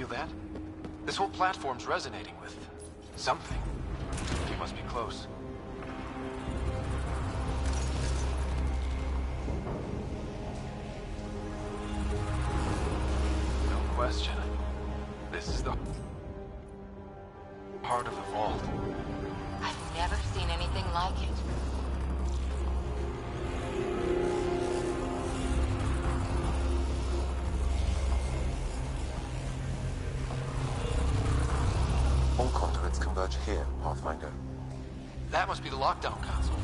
feel that? This whole platform's resonating with something. You must be close. No question. This is the heart of the vault. I've never seen anything like it. All conduits converge here, Pathfinder. That must be the lockdown console.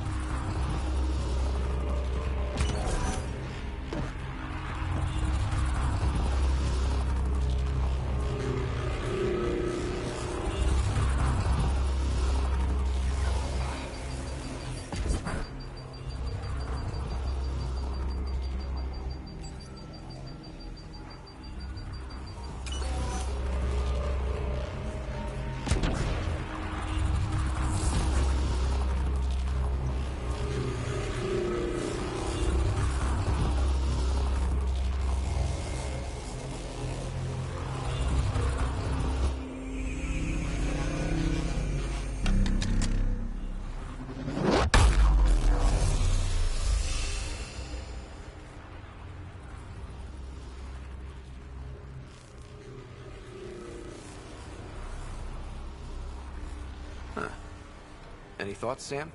Any thoughts, Sam?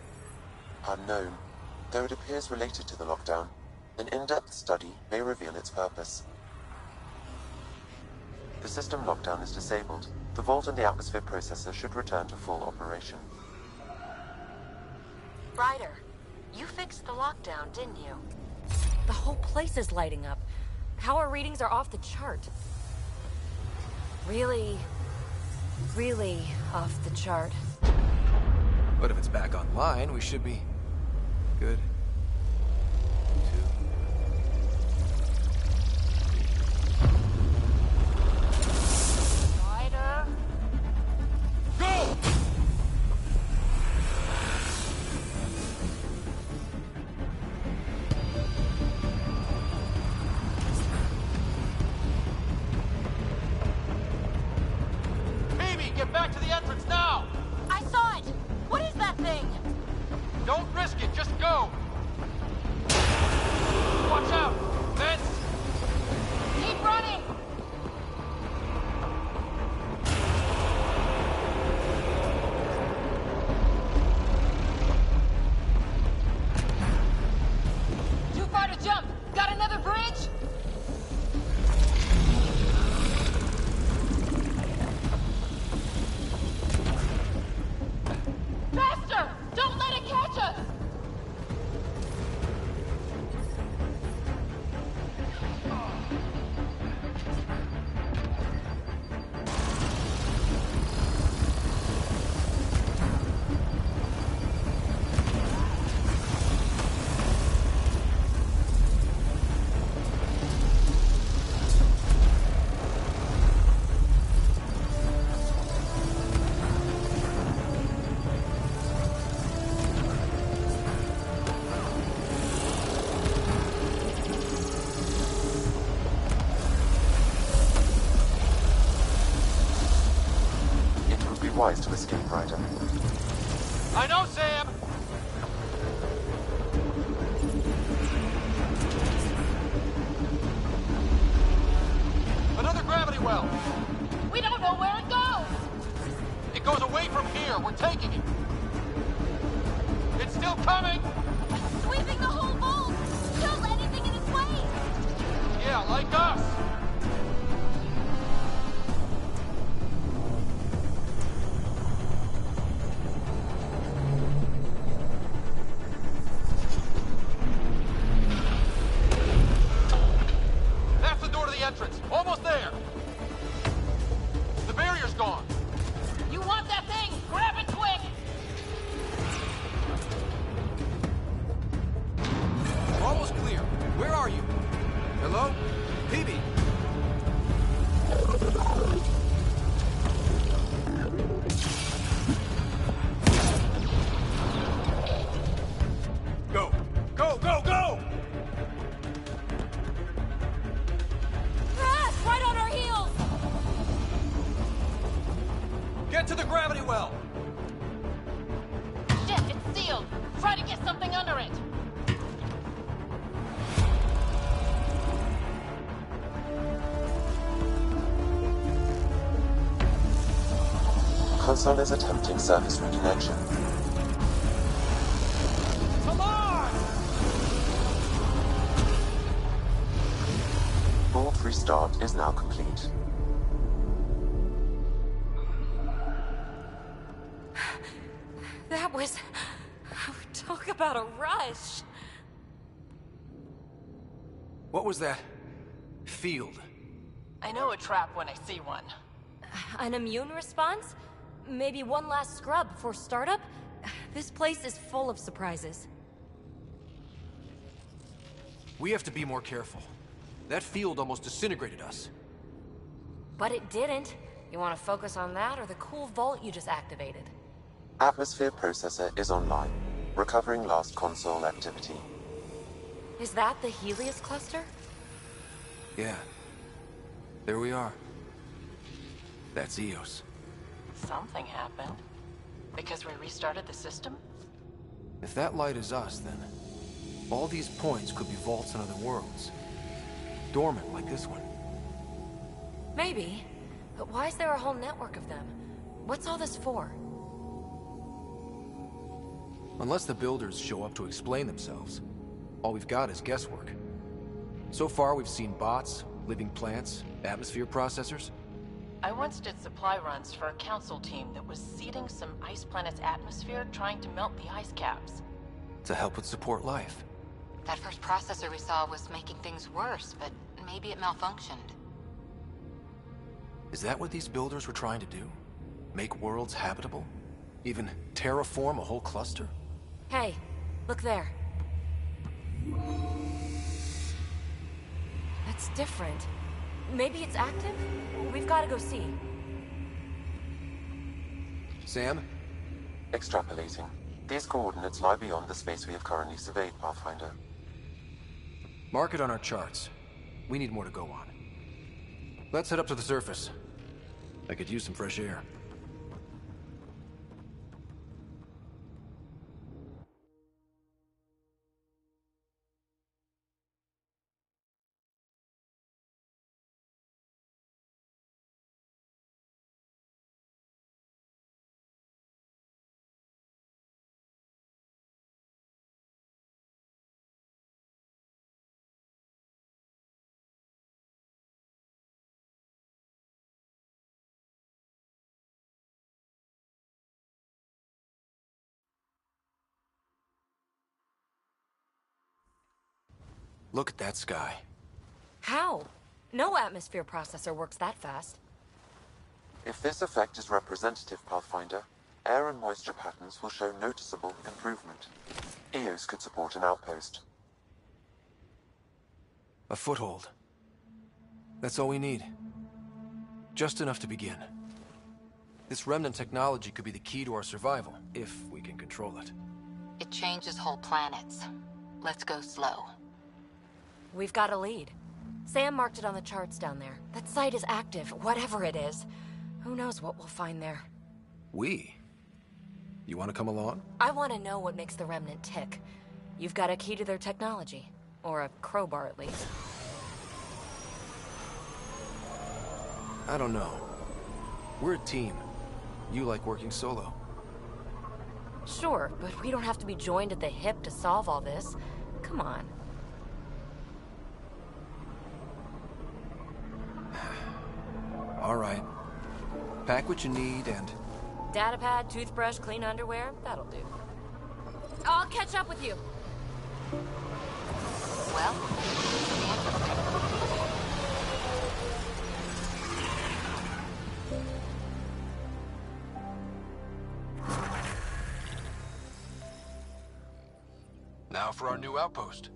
Unknown. Though it appears related to the lockdown, an in-depth study may reveal its purpose. The system lockdown is disabled. The vault and the atmosphere processor should return to full operation. Ryder, you fixed the lockdown, didn't you? The whole place is lighting up. Power readings are off the chart. Really off the chart. But if it's back online, we should be good. Ryder? Go! Amy, get back to the entrance now! I saw it! What is that thing? Don't risk it, just go! Watch out! Vents! Keep running! Too far to jump! Got another bridge? Faster! Don't let it catch us! Wise to escape, Ryder. I know, Sam! Another gravity well! We don't know where it goes! It goes away from here! We're taking it! It's still coming! Sweeping the whole vault! Kill anything in its way! Yeah, like us! That's the door to the entrance! Almost there! The barrier's gone! You want that thing? Grab it quick! We're almost clear. Where are you? Hello? PB? Go! Go, go, go! Crash! Right on our heels! console is attempting service reconnection. Come on! Board restart is now complete. That was... Talk about a rush. What was that? Field. I know a trap when I see one. An immune response? Maybe one last scrub before startup? This place is full of surprises. We have to be more careful. That field almost disintegrated us. But it didn't. You want to focus on that or the cool vault you just activated? Atmosphere processor is online, recovering last console activity. Is that the Helios cluster? Yeah. There we are. That's Eos. Something happened. Because we restarted the system? If that light is us, then all these points could be vaults in other worlds. Dormant like this one. Maybe. But why is there a whole network of them? What's all this for? Unless the builders show up to explain themselves, all we've got is guesswork. So far, we've seen bots, living plants, atmosphere processors. I once did supply runs for a council team that was seeding some ice planet's atmosphere, trying to melt the ice caps. To help with support life. That first processor we saw was making things worse, but maybe it malfunctioned. Is that what these builders were trying to do? Make worlds habitable? Even terraform a whole cluster? Hey, look there. That's different. Maybe it's active? We've got to go see. Sam? Extrapolating. These coordinates lie beyond the space we have currently surveyed, Pathfinder. Mark it on our charts. We need more to go on. Let's head up to the surface. I could use some fresh air. Look at that sky. How? No atmosphere processor works that fast. If this effect is representative, Pathfinder, air and moisture patterns will show noticeable improvement. Eos could support an outpost. A foothold. That's all we need. Just enough to begin. This remnant technology could be the key to our survival, if we can control it. It changes whole planets. Let's go slow. We've got a lead. Sam marked it on the charts down there. That site is active, whatever it is. Who knows what we'll find there. We? You want to come along? I want to know what makes the Remnant tick. You've got a key to their technology. Or a crowbar, at least. I don't know. We're a team. You like working solo. Sure, but we don't have to be joined at the hip to solve all this. Come on. All right. Pack what you need and... Datapad, toothbrush, clean underwear, that'll do. I'll catch up with you. Well, Now for our new outpost.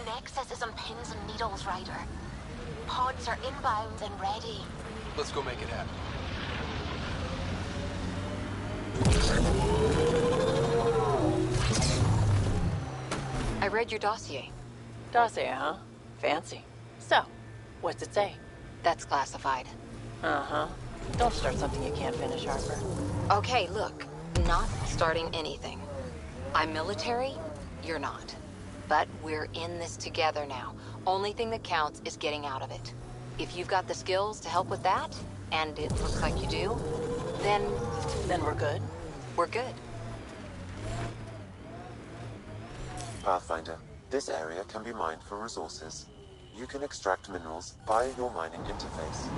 The Nexus is on pins and needles, Ryder. Pods are inbound and ready. Let's go make it happen. I read your dossier. Dossier, huh? Fancy. So, what's it say? That's classified. Uh-huh. Don't start something you can't finish, Harper. Okay, look. Not starting anything. I'm military, you're not. But we're in this together now. Only thing that counts is getting out of it. If you've got the skills to help with that, and it looks like you do, then Then we're good? we're good. Pathfinder, this area can be mined for resources. You can extract minerals via your mining interface.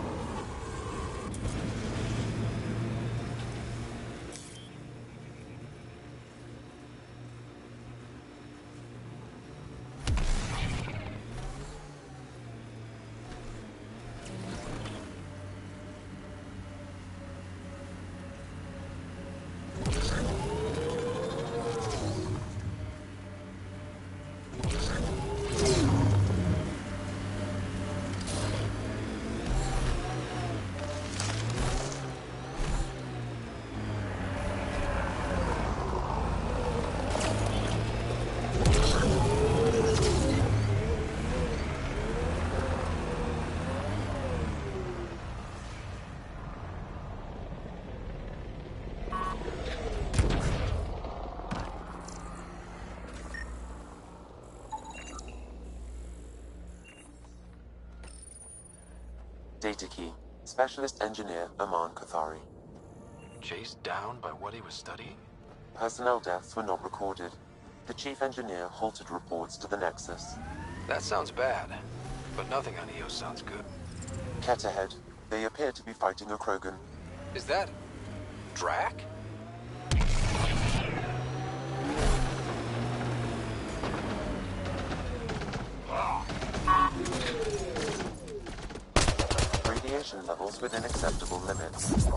Data key. Specialist Engineer Aman Kathari. Chased down by what he was studying? Personnel deaths were not recorded. The Chief Engineer halted reports to the Nexus. That sounds bad, but nothing on EOS sounds good. Ket ahead. They appear to be fighting a Krogan. Is that... Drac? Radiation levels within acceptable limits.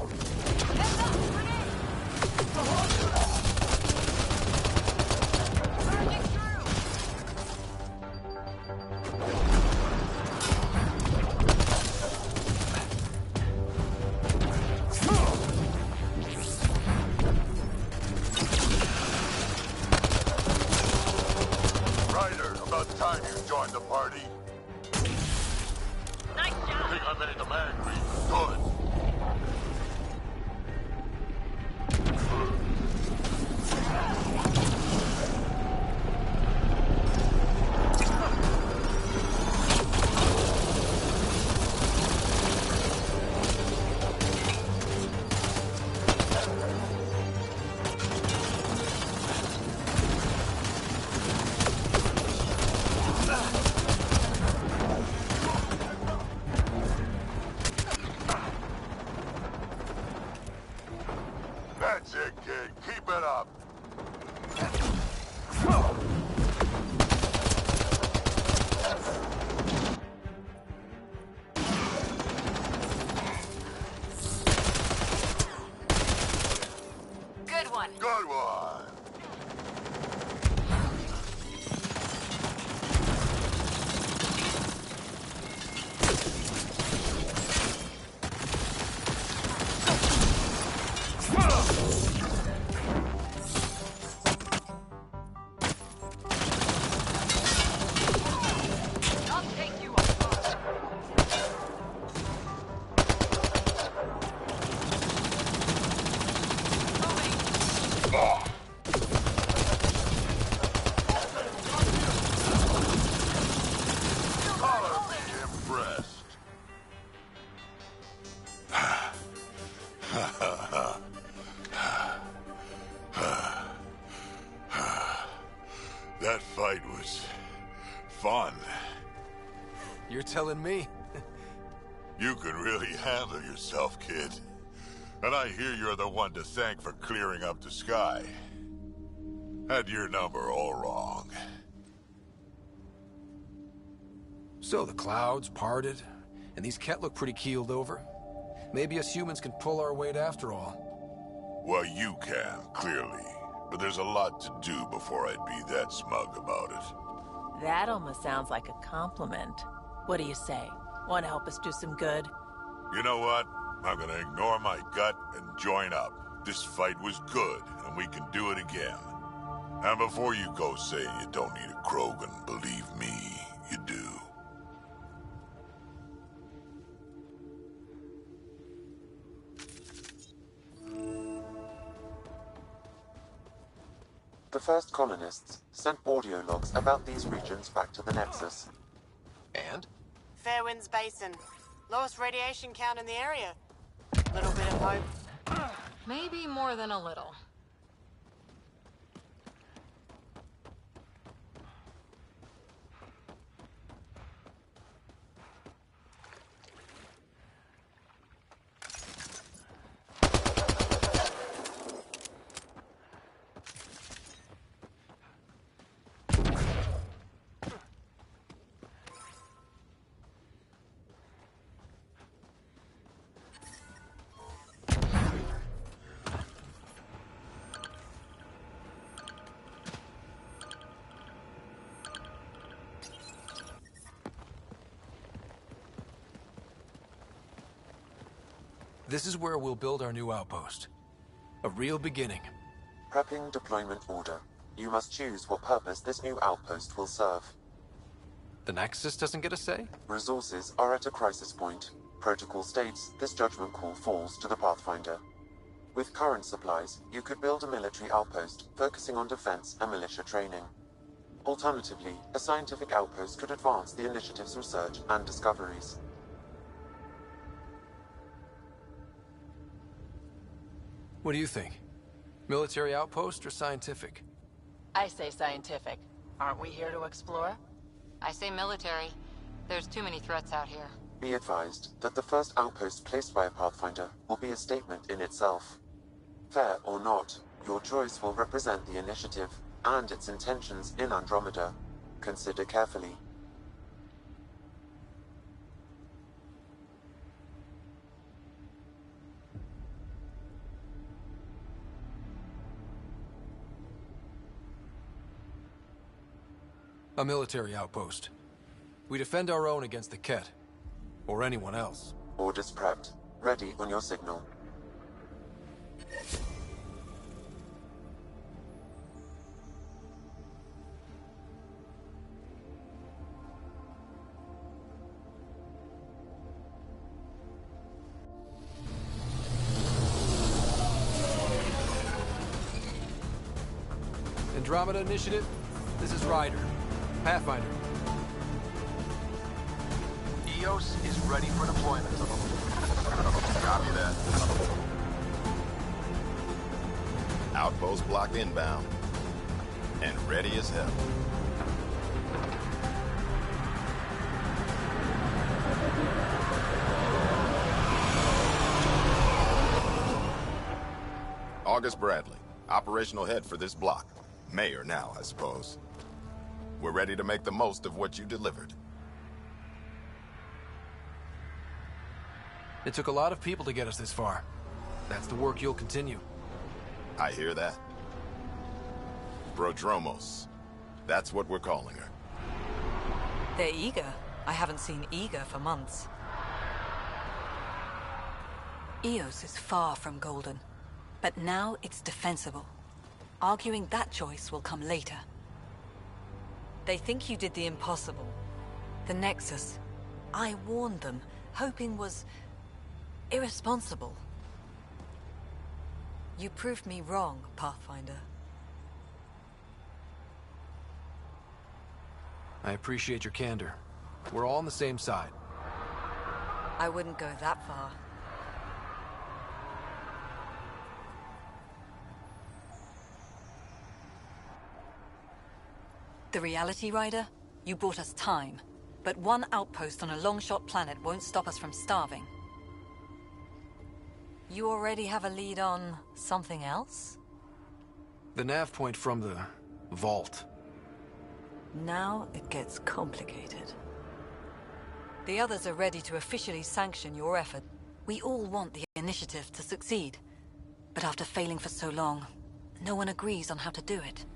Ryder, about time you joined the party. Nice job! Think I made the man green. Good. That's it, kid. Keep it up. Good one. Good one. I'll take you apart. Color me impressed. That fight was fun. You're telling me? You can really handle yourself, kid. And I hear you're the one to thank for clearing up the sky. Had your number all wrong. So the clouds parted, and these Ket look pretty keeled over. Maybe us humans can pull our weight after all. Well, you can, clearly. But there's a lot to do before I'd be that smug about it. That almost sounds like a compliment. What do you say? Want to help us do some good? You know what? I'm gonna ignore my gut and join up. This fight was good, and we can do it again. And before you go saying you don't need a Krogan, believe me, you do. The first colonists sent audio logs about these regions back to the Nexus. And? Fairwinds Basin. Lowest radiation count in the area. Little bit of hope. Maybe more than a little. This is where we'll build our new outpost. A real beginning. Prepping deployment order. You must choose what purpose this new outpost will serve. The Nexus doesn't get a say? Resources are at a crisis point. Protocol states this judgment call falls to the Pathfinder. With current supplies, you could build a military outpost focusing on defense and militia training. Alternatively, a scientific outpost could advance the initiative's research and discoveries. What do you think? Military outpost or scientific? I say scientific. Aren't we here to explore? I say military. There's too many threats out here. Be advised that the first outpost placed by a Pathfinder will be a statement in itself. Fair or not, your choice will represent the initiative and its intentions in Andromeda. Consider carefully. A military outpost. We defend our own against the Ket. Or anyone else. Orders prepped. Ready on your signal. Andromeda Initiative, this is Ryder. Pathfinder. EOS is ready for deployment. Copy that. Outpost blocked inbound. And ready as hell. August Bradley, operational head for this block. Mayor now, I suppose. We're ready to make the most of what you delivered. It took a lot of people to get us this far. That's the work you'll continue. I hear that. Prodromos. That's what we're calling her. They're eager. I haven't seen eager for months. EOS is far from golden, but now it's defensible. Arguing that choice will come later. They think you did the impossible. The Nexus. I warned them, hoping was irresponsible. You proved me wrong, Pathfinder. I appreciate your candor. We're all on the same side. I wouldn't go that far. The reality, Rider? You bought us time. But one outpost on a long-shot planet won't stop us from starving. You already have a lead on something else? The nav point from the vault. Now it gets complicated. The others are ready to officially sanction your effort. We all want the initiative to succeed. But after failing for so long, no one agrees on how to do it.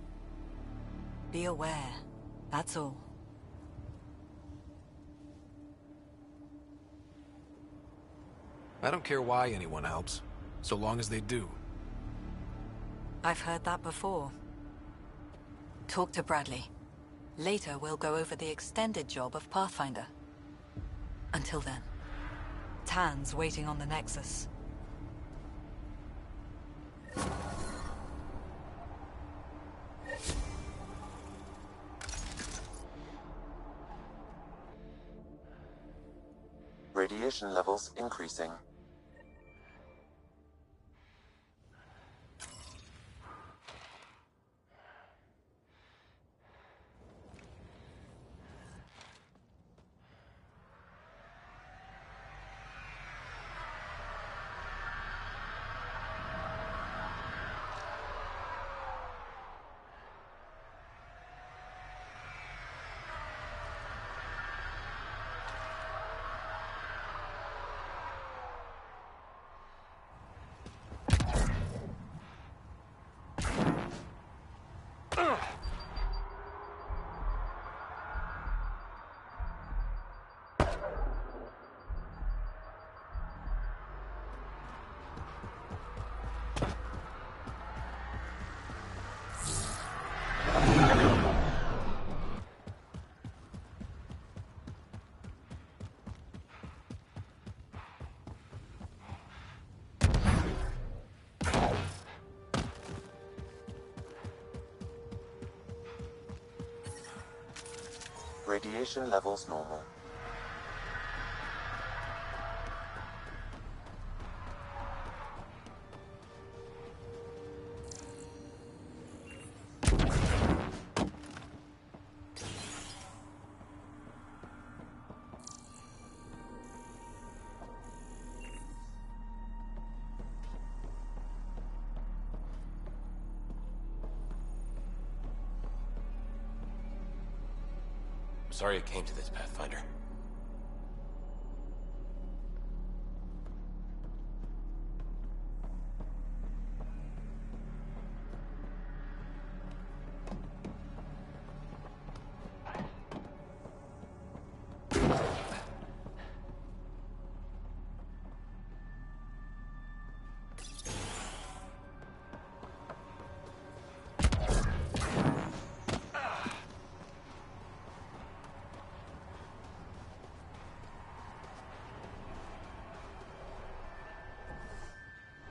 Be aware, that's all. I don't care why anyone helps, so long as they do. I've heard that before. Talk to Bradley. Later, we'll go over the extended job of Pathfinder. Until then, Tan's waiting on the Nexus. Radiation levels increasing. Radiation levels normal. Sorry it came to this, Pathfinder.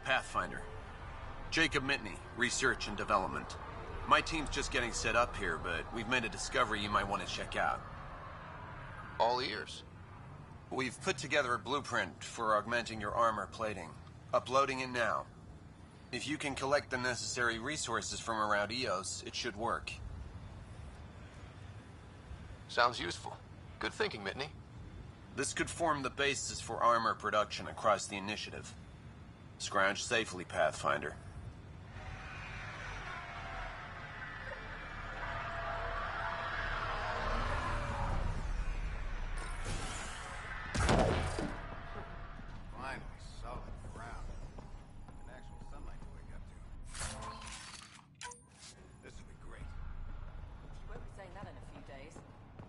Pathfinder. Jacob Mitney, Research and Development. My team's just getting set up here, but we've made a discovery you might want to check out. All ears. We've put together a blueprint for augmenting your armor plating. Uploading it now. If you can collect the necessary resources from around EOS, it should work. Sounds useful. Good thinking, Mitney. This could form the basis for armor production across the initiative. Scrounge safely, Pathfinder. Finally, solid ground. And actual sunlight to wake up to. This will be great. You won't be saying that in a few days.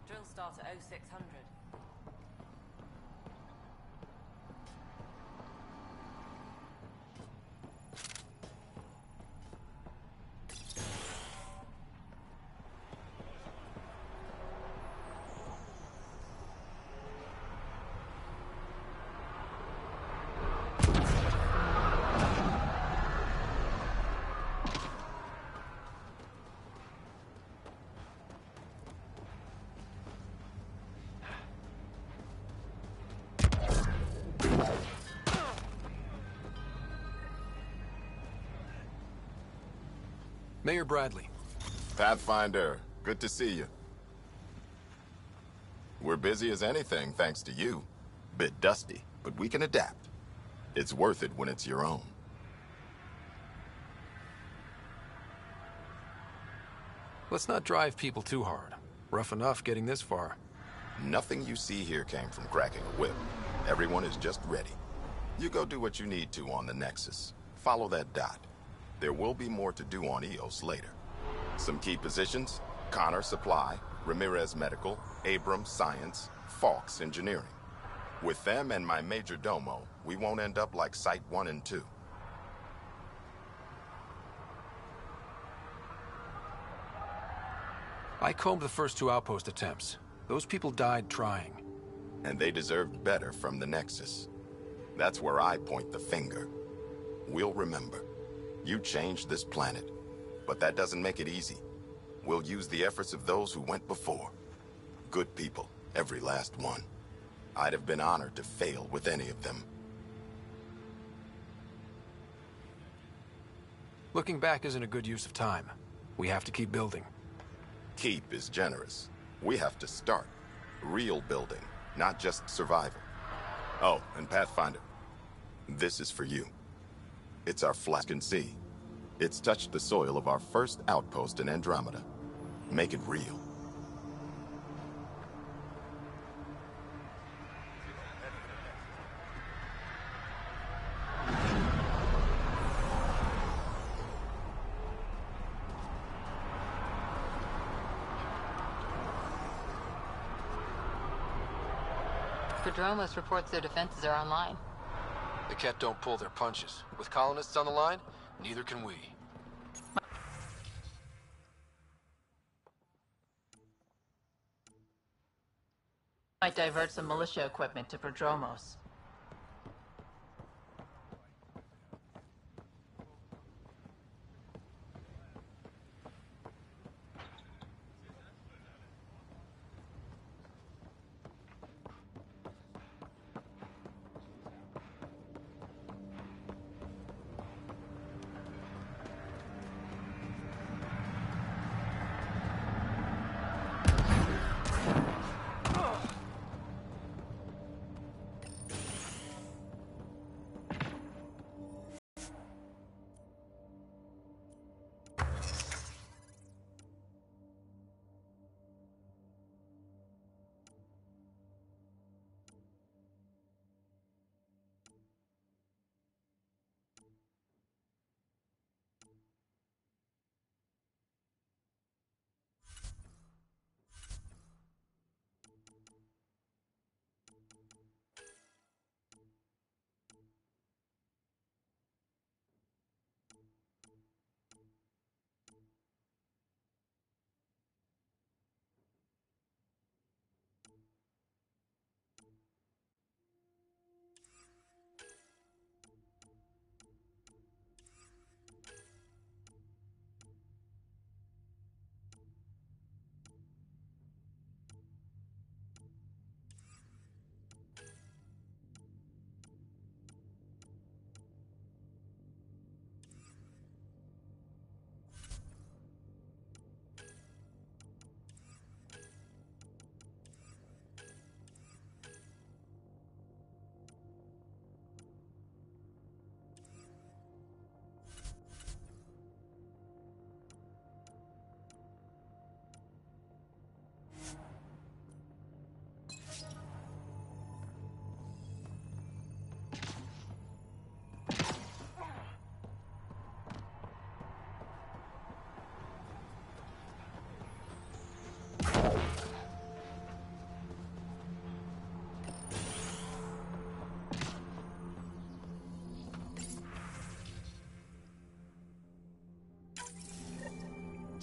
Drills start at 0600. Mayor Bradley. Pathfinder, good to see you. We're busy as anything, thanks to you. Bit dusty, but we can adapt. It's worth it when it's your own. Let's not drive people too hard. Rough enough getting this far. Nothing you see here came from cracking a whip. Everyone is just ready. You go do what you need to on the Nexus. Follow that dot. There will be more to do on EOS later. Some key positions: Connor Supply, Ramirez Medical, Abrams Science, Falks Engineering. With them and my major domo, we won't end up like Site 1 and 2. I combed the first 2 outpost attempts. Those people died trying. And they deserved better from the Nexus. That's where I point the finger. We'll remember. You changed this planet. But that doesn't make it easy. We'll use the efforts of those who went before. Good people, every last one. I'd have been honored to fail with any of them. Looking back isn't a good use of time. We have to keep building. Keep is generous. We have to start. Real building, not just survival. Oh, and Pathfinder, this is for you. It's our flag and see. It's touched the soil of our first outpost in Andromeda. Make it real. Prodromos reports their defenses are online. The Ket don't pull their punches. With colonists on the line, neither can we. Might divert some militia equipment to Prodromos.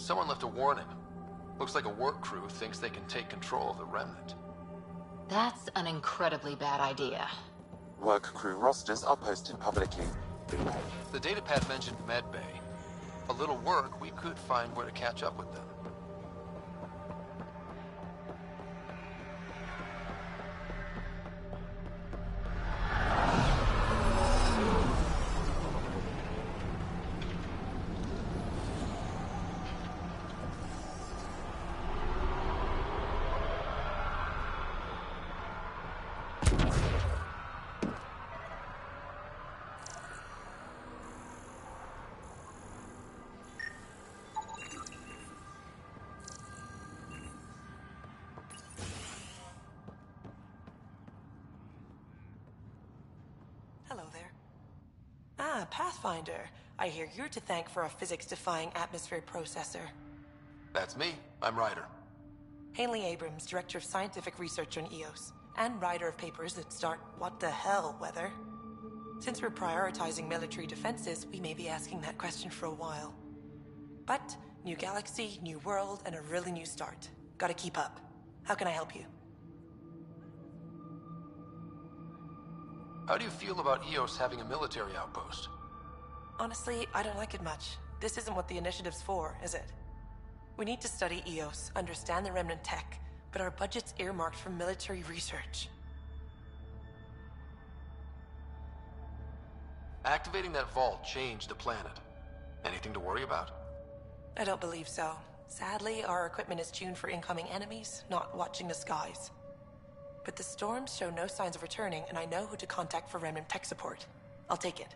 Someone left a warning. Looks like a work crew thinks they can take control of the Remnant. That's an incredibly bad idea. Work crew rosters are posted publicly. The datapad mentioned Medbay. A little work, we could find where to catch up with them. Hello there. Ah, Pathfinder. I hear you're to thank for a physics-defying atmosphere processor. That's me. I'm Ryder. Hanley Abrams, Director of Scientific Research on EOS. and writer of papers that start what the hell weather. Since we're prioritizing military defenses, we may be asking that question for a while. But new galaxy, new world, and a really new start. Gotta keep up. How can I help you? How do you feel about EOS having a military outpost? Honestly, I don't like it much. This isn't what the initiative's for, is it? We need to study EOS, understand the remnant tech, but our budget's earmarked for military research. Activating that vault changed the planet. Anything to worry about? I don't believe so. Sadly, our equipment is tuned for incoming enemies, not watching the skies. But the storms show no signs of returning, and I know who to contact for remnant tech support. I'll take it.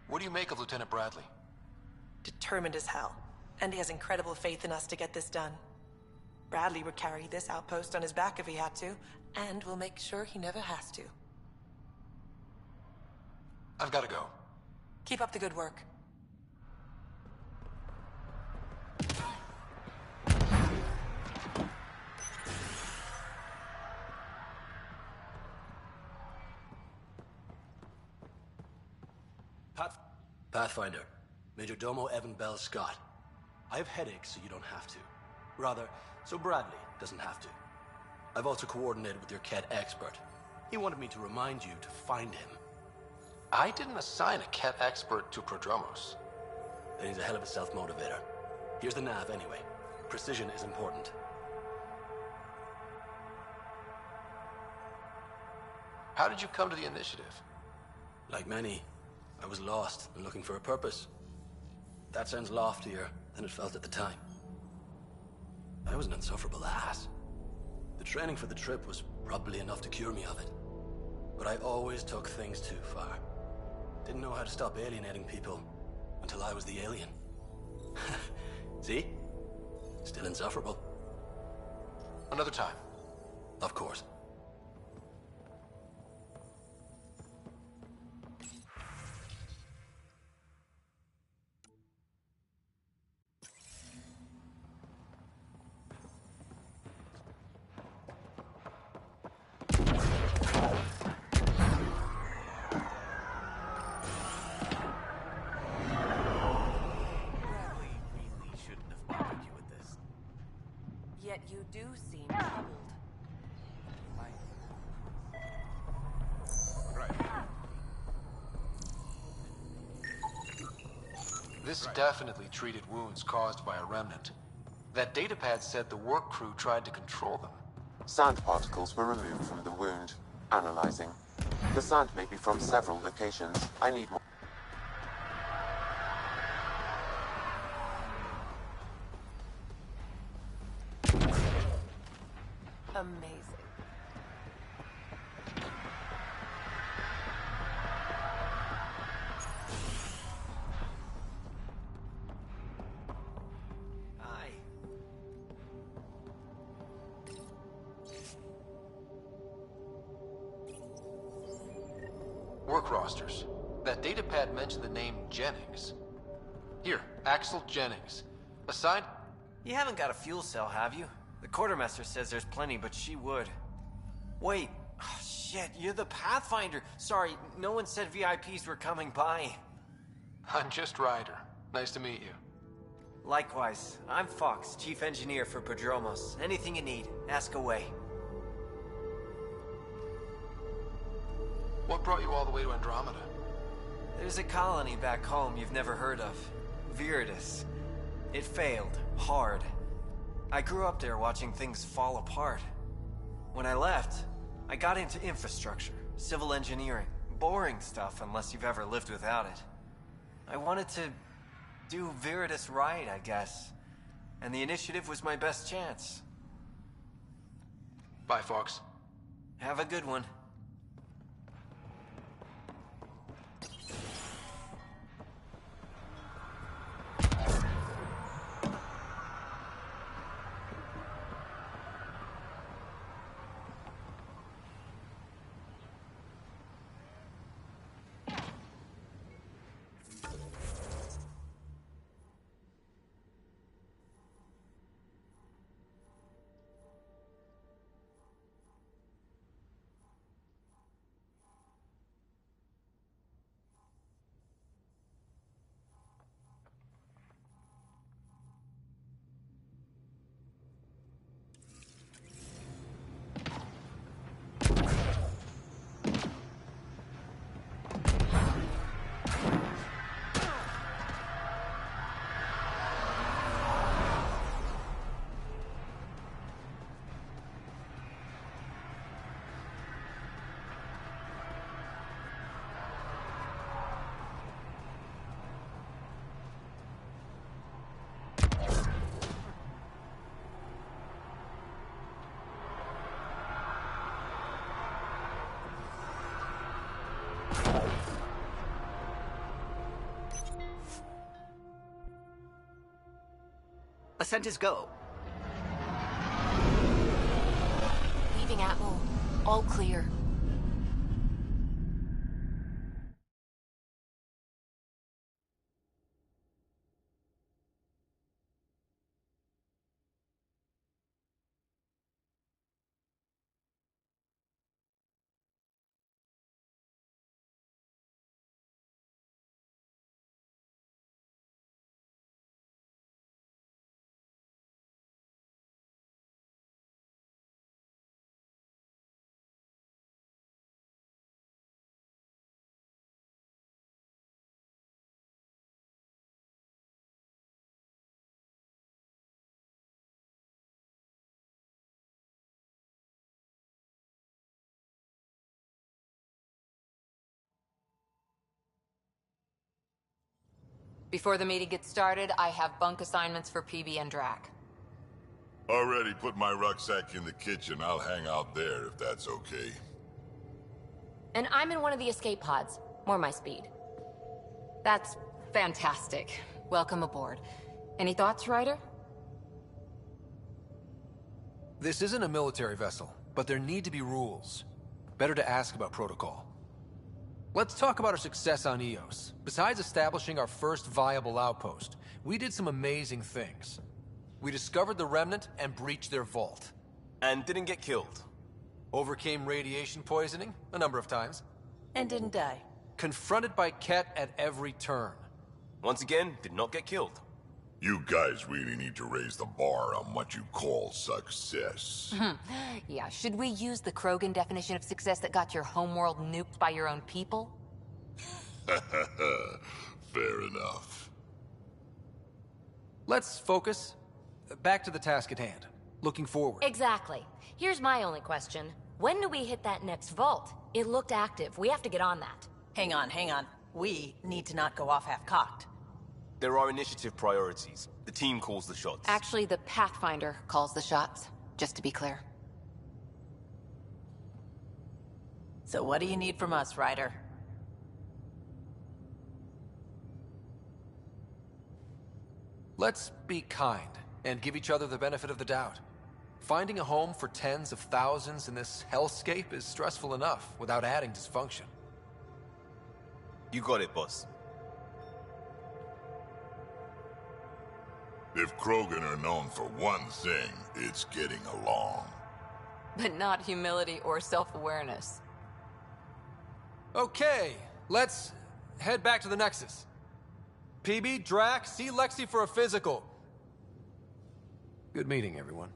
What do you make of Lieutenant Bradley? Determined as hell. And he has incredible faith in us to get this done. Bradley would carry this outpost on his back if he had to, and we'll make sure he never has to. I've got to go. Keep up the good work. Pathfinder, Major Domo Evan Bell Scott. I have headaches, so you don't have to. Rather, so Bradley doesn't have to. I've also coordinated with your Ket expert. He wanted me to remind you to find him. I didn't assign a Ket expert to Prodromos. Then he's a hell of a self-motivator. Here's the nav anyway. Precision is important. How did you come to the initiative? Like many, I was lost and looking for a purpose. That sounds loftier than it felt at the time. I was an insufferable ass. The training for the trip was probably enough to cure me of it. But I always took things too far. Didn't know how to stop alienating people until I was the alien. See? Still insufferable. Another time. Of course. Yet you do seem troubled. This definitely treated wounds caused by a remnant. That datapad said the work crew tried to control them. Sand particles were removed from the wound. Analyzing. The sand may be from several locations. I need more. Amazing. Aye. Work rosters. That datapad mentioned the name Jennings. Here, Axel Jennings. Assigned... You haven't got a fuel cell, have you? The quartermaster says there's plenty, but she would. Wait. Oh, shit, you're the Pathfinder. Sorry, no one said VIPs were coming by. I'm just Ryder. Nice to meet you. Likewise. I'm Fox, Chief Engineer for Prodromos. Anything you need, ask away. What brought you all the way to Andromeda? There's a colony back home you've never heard of. Viridis. It failed. Hard. I grew up there watching things fall apart. When I left, I got into infrastructure, civil engineering. Boring stuff unless you've ever lived without it. I wanted to do Viridis right, I guess. And the initiative was my best chance. Bye, Fox. Have a good one. descent is go. Leaving Atmo. All clear. Before the meeting gets started, I have bunk assignments for PB and Drac. Already put my rucksack in the kitchen. I'll hang out there if that's okay. And I'm in one of the escape pods. More my speed. That's fantastic. Welcome aboard. Any thoughts, Ryder? This isn't a military vessel, but there need to be rules. Better to ask about protocol. Let's talk about our success on Eos. Besides establishing our first viable outpost, we did some amazing things. We discovered the Remnant and breached their vault. And didn't get killed. Overcame radiation poisoning a number of times. And didn't die. Confronted by Ket at every turn. Once again, did not get killed. You guys really need to raise the bar on what you call success. Yeah, should we use the Krogan definition of success that got your homeworld nuked by your own people? Fair enough. Let's focus. Back to the task at hand. Looking forward. Exactly. Here's my only question. When do we hit that next vault? It looked active. We have to get on that. Hang on, hang on. We need to not go off half-cocked. There are initiative priorities. The team calls the shots. Actually, the Pathfinder calls the shots, just to be clear. So what do you need from us, Ryder? Let's be kind and give each other the benefit of the doubt. Finding a home for tens of thousands in this hellscape is stressful enough without adding dysfunction. You got it, boss. If Krogan are known for one thing, it's getting along. But not humility or self-awareness. Okay, let's head back to the Nexus. PB, Drac, see Lexi for a physical. Good meeting, everyone.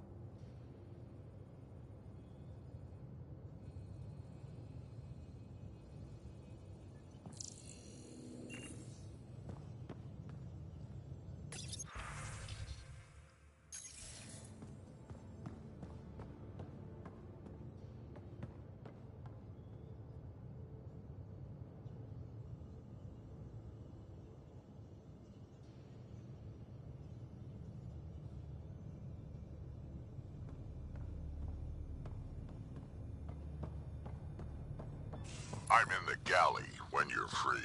I'm in the galley when you're free.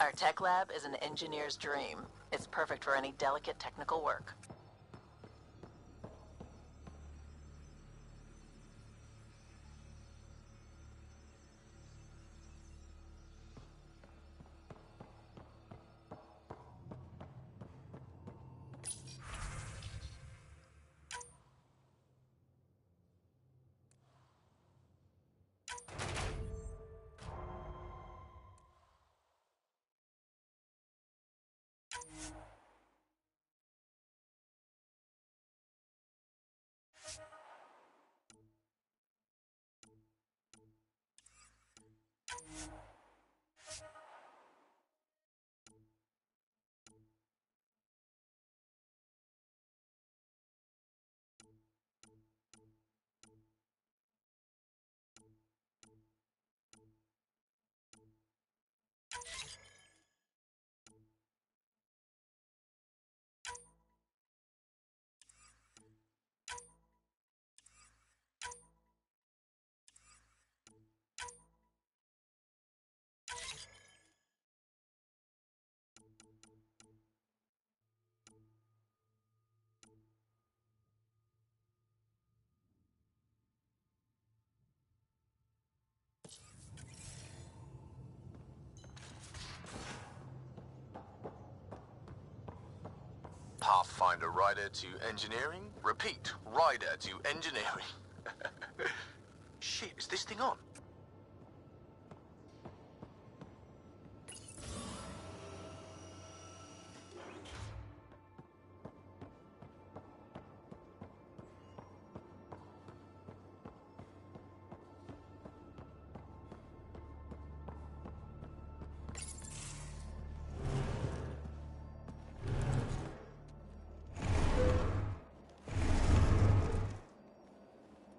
Our tech lab is an engineer's dream. It's perfect for any delicate technical work. Pathfinder rider to engineering. Repeat, rider to engineering. Shit, is this thing on?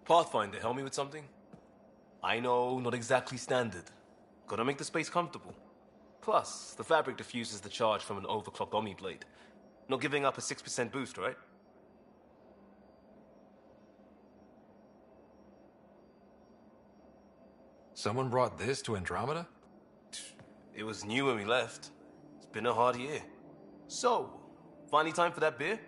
Pathfinder, help me with something? I know, not exactly standard. Gotta make the space comfortable. Plus, the fabric diffuses the charge from an overclocked Omni blade. Not giving up a 6% boost, right? Someone brought this to Andromeda? It was new when we left. It's been a hard year. So, finally time for that beer?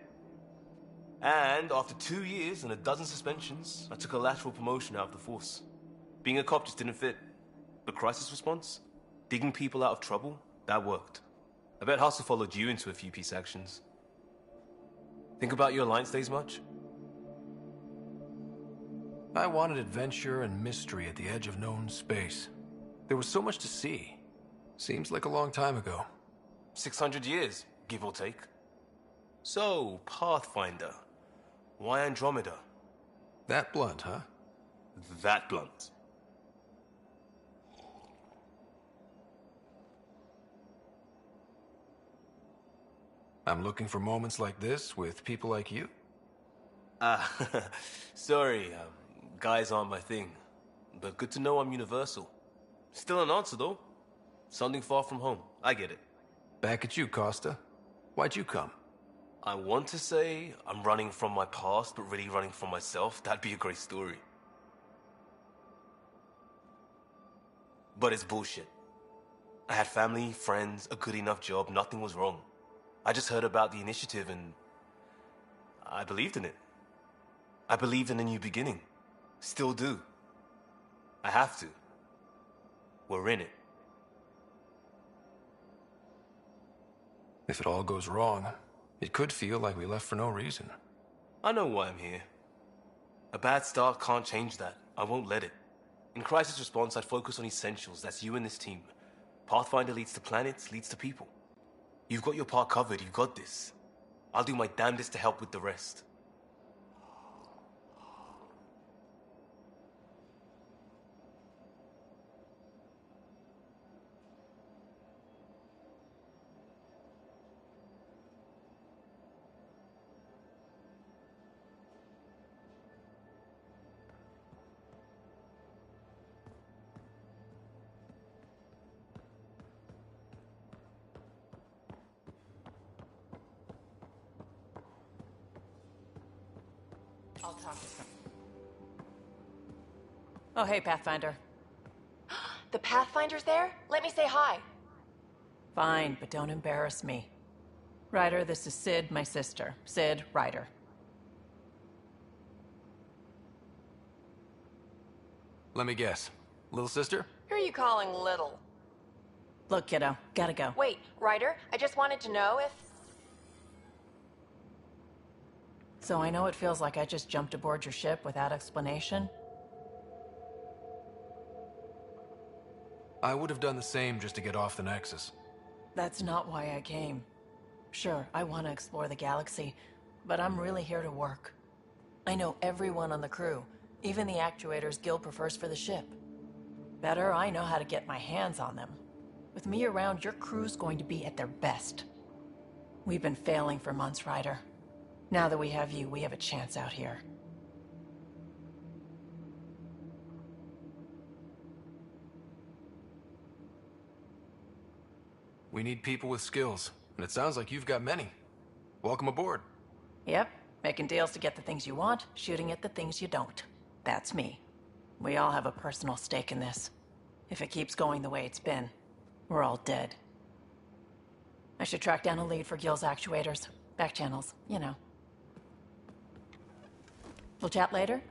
And after 2 years and a dozen suspensions, I took a lateral promotion out of the force. Being a cop just didn't fit. But crisis response? Digging people out of trouble? That worked. I bet Hustle followed you into a few peace actions. Think about your Alliance days much? I wanted adventure and mystery at the edge of known space. There was so much to see. Seems like a long time ago. 600 years, give or take. So, Pathfinder. Why Andromeda? That blunt, huh? That blunt. I'm looking for moments like this with people like you. Sorry, guys aren't my thing. But good to know I'm universal. Still an answer, though. Something far from home. I get it. Back at you, Costa. Why'd you come? I want to say I'm running from my past, but really running from myself. That'd be a great story. But it's bullshit. I had family, friends, a good enough job, nothing was wrong. I just heard about the initiative and I believed in it. I believed in a new beginning. Still do. I have to. We're in it. If it all goes wrong, it could feel like we left for no reason. I know why I'm here. A bad start can't change that. I won't let it. In crisis response, I'd focus on essentials. That's you and this team. Pathfinder leads to planets, leads to people. You've got your part covered. You've got this. I'll do my damnedest to help with the rest. I'll talk to some. Oh, hey, Pathfinder. The Pathfinder's there? Let me say hi. Fine, but don't embarrass me. Ryder, this is Sid, my sister. Sid, Ryder. Let me guess. Little sister? Who are you calling little? Look, kiddo, gotta go. Wait, Ryder, I just wanted to know if... So I know it feels like I just jumped aboard your ship without explanation. I would have done the same just to get off the Nexus. That's not why I came. Sure, I want to explore the galaxy, but I'm really here to work. I know everyone on the crew, even the actuators Gil prefers for the ship. Better, I know how to get my hands on them. With me around, your crew's going to be at their best. We've been failing for months, Ryder. Now that we have you, we have a chance out here. We need people with skills, and it sounds like you've got many. Welcome aboard. Yep, making deals to get the things you want, shooting at the things you don't. That's me. We all have a personal stake in this. If it keeps going the way it's been, we're all dead. I should track down a lead for Gil's actuators. Back channels, you know. We'll chat later?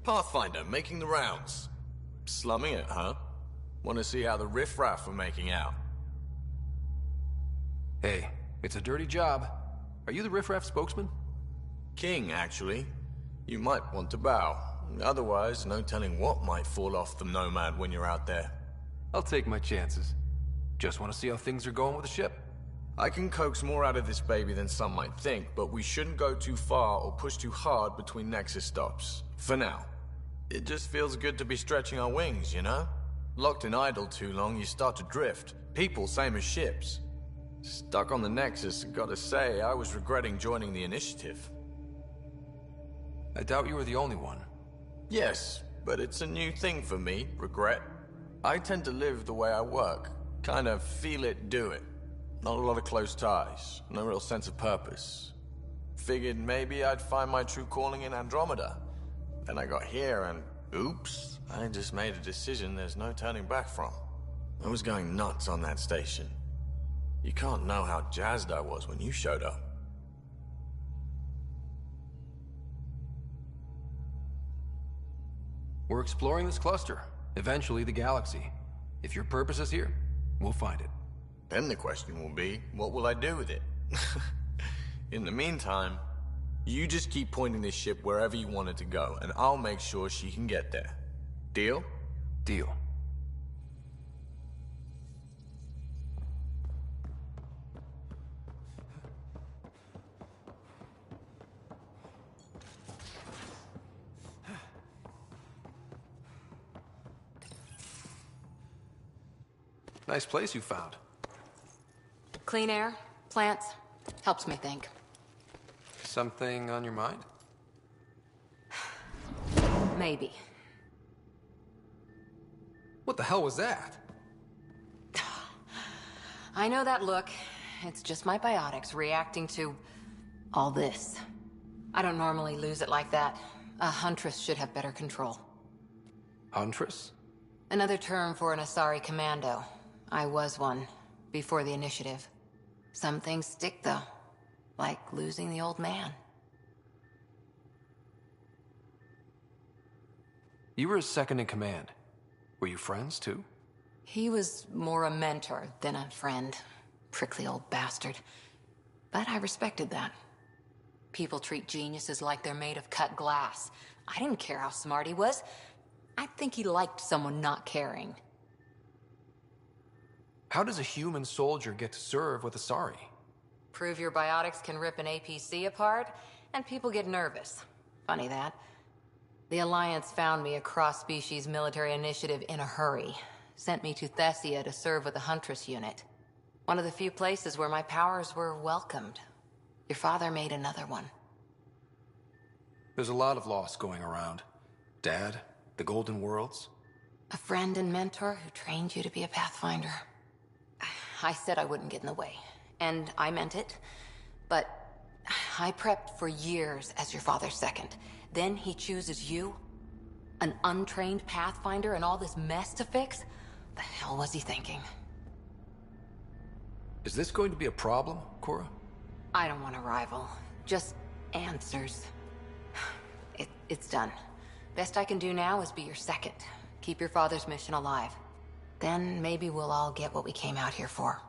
Pathfinder, making the rounds. Slumming it, huh? Want to see how the riffraff are making out? Hey, it's a dirty job. Are you the riffraff spokesman? King, actually. You might want to bow. Otherwise, no telling what might fall off the Nomad when you're out there. I'll take my chances. Just want to see how things are going with the ship. I can coax more out of this baby than some might think, but we shouldn't go too far or push too hard between Nexus stops. For now. It just feels good to be stretching our wings, you know? Locked in idle too long, you start to drift. People, same as ships. Stuck on the Nexus, gotta say, I was regretting joining the Initiative. I doubt you were the only one. Yes, but it's a new thing for me, regret. I tend to live the way I work. Kind of feel it, do it. Not a lot of close ties, no real sense of purpose. Figured maybe I'd find my true calling in Andromeda. Then I got here and, oops, I just made a decision there's no turning back from. I was going nuts on that station. You can't know how jazzed I was when you showed up. We're exploring this cluster, eventually the galaxy. If your purpose is here, we'll find it. Then the question will be, what will I do with it? In the meantime, you just keep pointing this ship wherever you want it to go, and I'll make sure she can get there. Deal? Deal. Nice place you found. Clean air, plants, helps me think. Something on your mind? Maybe. What the hell was that? I know that look. It's just my biotics reacting to all this. I don't normally lose it like that. A huntress should have better control. Huntress? Another term for an Asari commando. I was one, before the initiative. Some things stick, though. Like losing the old man. You were his second in command. Were you friends, too? He was more a mentor than a friend. Prickly old bastard. But I respected that. People treat geniuses like they're made of cut glass. I didn't care how smart he was. I think he liked someone not caring. How does a human soldier get to serve with Asari? Prove your biotics can rip an APC apart, and people get nervous. Funny that. The Alliance found me a cross-species military initiative in a hurry. Sent me to Thessia to serve with the Huntress unit. One of the few places where my powers were welcomed. Your father made another one. There's a lot of loss going around. Dad, the Golden Worlds. A friend and mentor who trained you to be a Pathfinder. I said I wouldn't get in the way. And I meant it. But I prepped for years as your father's second. Then he chooses you? An untrained Pathfinder and all this mess to fix? The hell was he thinking? Is this going to be a problem, Cora? I don't want a rival. Just answers. It's done. Best I can do now is be your second. Keep your father's mission alive. Then maybe we'll all get what we came out here for.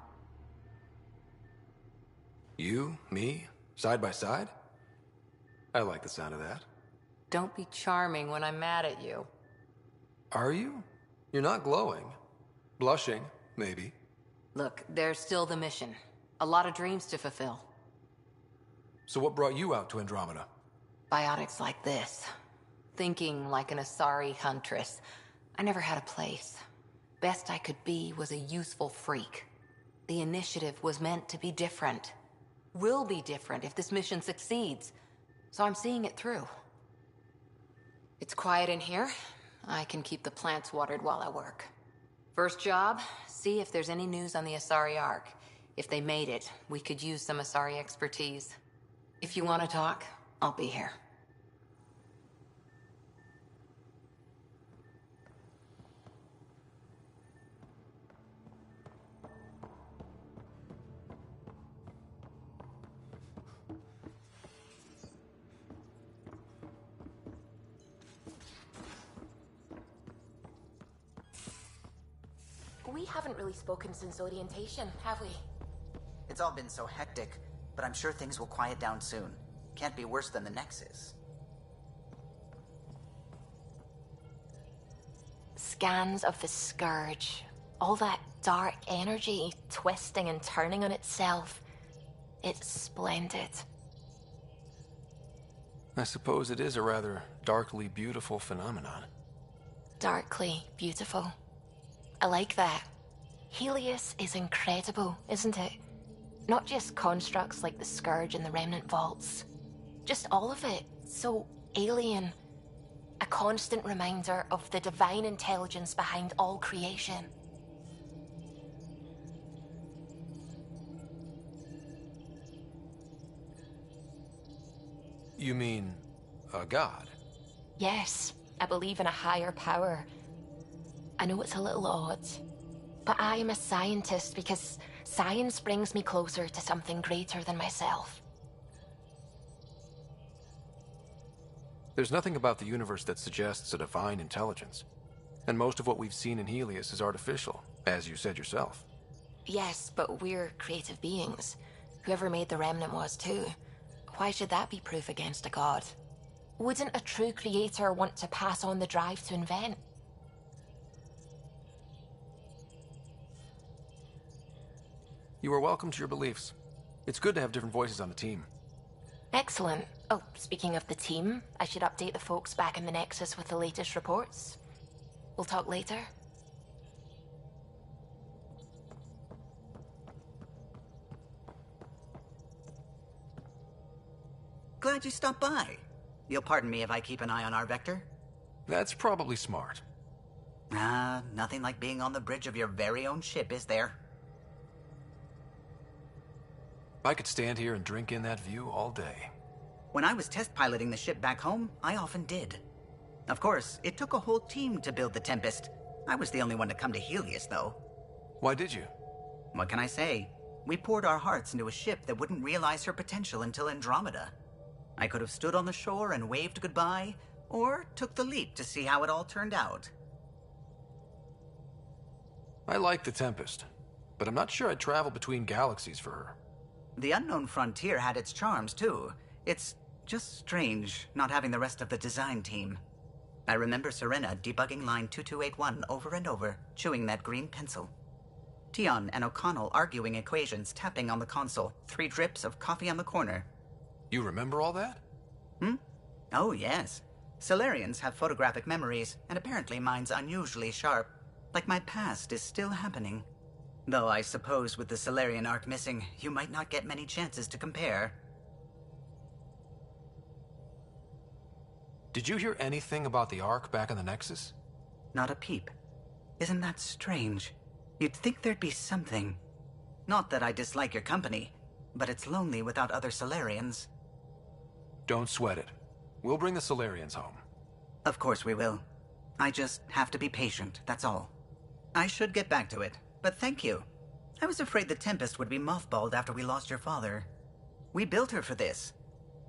You, me, side by side? I like the sound of that. Don't be charming when I'm mad at you. Are you? You're not glowing. Blushing, maybe. Look, there's still the mission. A lot of dreams to fulfill. So what brought you out to Andromeda? Biotics like this. Thinking like an Asari huntress. I never had a place. Best I could be was a useful freak. The initiative was meant to be different. Will be different if this mission succeeds. So I'm seeing it through. It's quiet in here. I can keep the plants watered while I work. First job, see if there's any news on the Asari Ark. If they made it, we could use some Asari expertise. If you want to talk, I'll be here. We haven't really spoken since orientation, have we? It's all been so hectic, but I'm sure things will quiet down soon. Can't be worse than the Nexus. Scans of the Scourge. All that dark energy twisting and turning on itself. It's splendid. I suppose it is a rather darkly beautiful phenomenon. Darkly beautiful. I like that. Helios is incredible, isn't it? Not just constructs like the Scourge and the Remnant Vaults. Just all of it. So alien. A constant reminder of the divine intelligence behind all creation. You mean a god? Yes, I believe in a higher power. I know it's a little odd, but I am a scientist because science brings me closer to something greater than myself. There's nothing about the universe that suggests a divine intelligence. And most of what we've seen in Helios is artificial, as you said yourself. Yes, but we're creative beings. Whoever made the Remnant was too. Why should that be proof against a god? Wouldn't a true creator want to pass on the drive to invent? You are welcome to your beliefs. It's good to have different voices on the team. Excellent. Oh, speaking of the team, I should update the folks back in the Nexus with the latest reports. We'll talk later. Glad you stopped by. You'll pardon me if I keep an eye on our vector? That's probably smart. Nothing like being on the bridge of your very own ship, is there? I could stand here and drink in that view all day. When I was test piloting the ship back home, I often did. Of course, it took a whole team to build the Tempest. I was the only one to come to Helios, though. Why did you? What can I say? We poured our hearts into a ship that wouldn't realize her potential until Andromeda. I could have stood on the shore and waved goodbye, or took the leap to see how it all turned out. I like the Tempest, but I'm not sure I'd travel between galaxies for her. The unknown frontier had its charms, too. It's just strange not having the rest of the design team. I remember Serena debugging line 2281 over and over, chewing that green pencil. Tion and O'Connell arguing equations, tapping on the console, 3 drips of coffee on the corner. You remember all that? Oh, yes. Solarians have photographic memories, and apparently mine's unusually sharp. Like my past is still happening. Though I suppose with the Solarian arc missing, you might not get many chances to compare. Did you hear anything about the Ark back in the Nexus? Not a peep. Isn't that strange? You'd think there'd be something. Not that I dislike your company, but it's lonely without other Solarians. Don't sweat it. We'll bring the Solarians home. Of course we will. I just have to be patient, that's all. I should get back to it, but thank you. I was afraid the Tempest would be mothballed after we lost your father. We built her for this.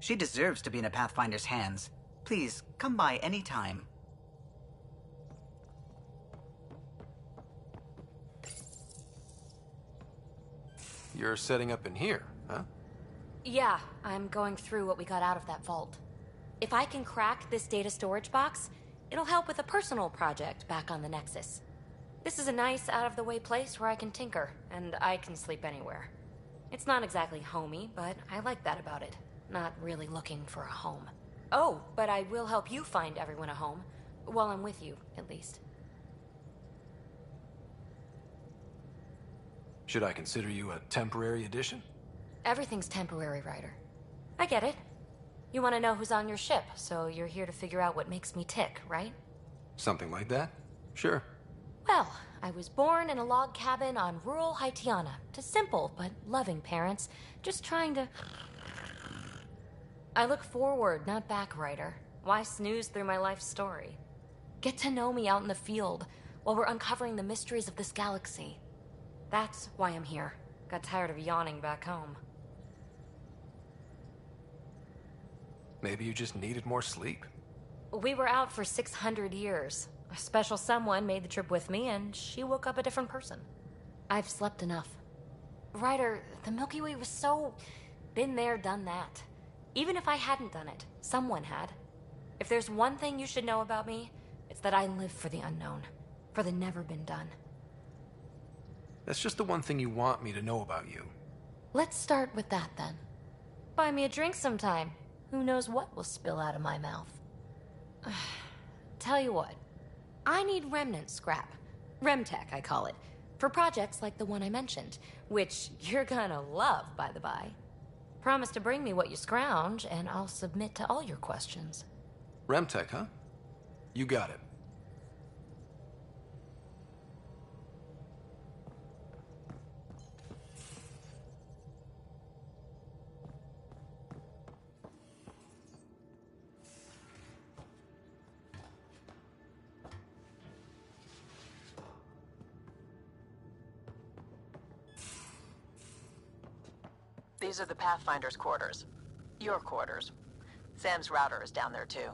She deserves to be in a Pathfinder's hands. Please, come by any time. You're setting up in here, huh? Yeah, I'm going through what we got out of that vault. If I can crack this data storage box, it'll help with a personal project back on the Nexus. This is a nice, out-of-the-way place where I can tinker, and I can sleep anywhere. It's not exactly homey, but I like that about it. Not really looking for a home. Oh, but I will help you find everyone a home. While I'm with you, at least. Should I consider you a temporary addition? Everything's temporary, Ryder. I get it. You want to know who's on your ship, so you're here to figure out what makes me tick, right? Something like that? Sure. Well, I was born in a log cabin on rural Haitiana to simple but loving parents, just trying to... I look forward, not back, Ryder. Why snooze through my life story? Get to know me out in the field while we're uncovering the mysteries of this galaxy. That's why I'm here. Got tired of yawning back home. Maybe you just needed more sleep. We were out for 600 years. A special someone made the trip with me, and she woke up a different person. I've slept enough. Ryder, the Milky Way was so... been there, done that. Even if I hadn't done it, someone had. If there's one thing you should know about me, it's that I live for the unknown. For the never been done. That's just the one thing you want me to know about you. Let's start with that, then. Buy me a drink sometime. Who knows what will spill out of my mouth. Tell you what. I need remnant scrap. Remtech, I call it. For projects like the one I mentioned. Which you're gonna love, by the by. Promise to bring me what you scrounge, and I'll submit to all your questions. Remtech, huh? You got it. These are the Pathfinder's quarters. Your quarters. Sam's router is down there too.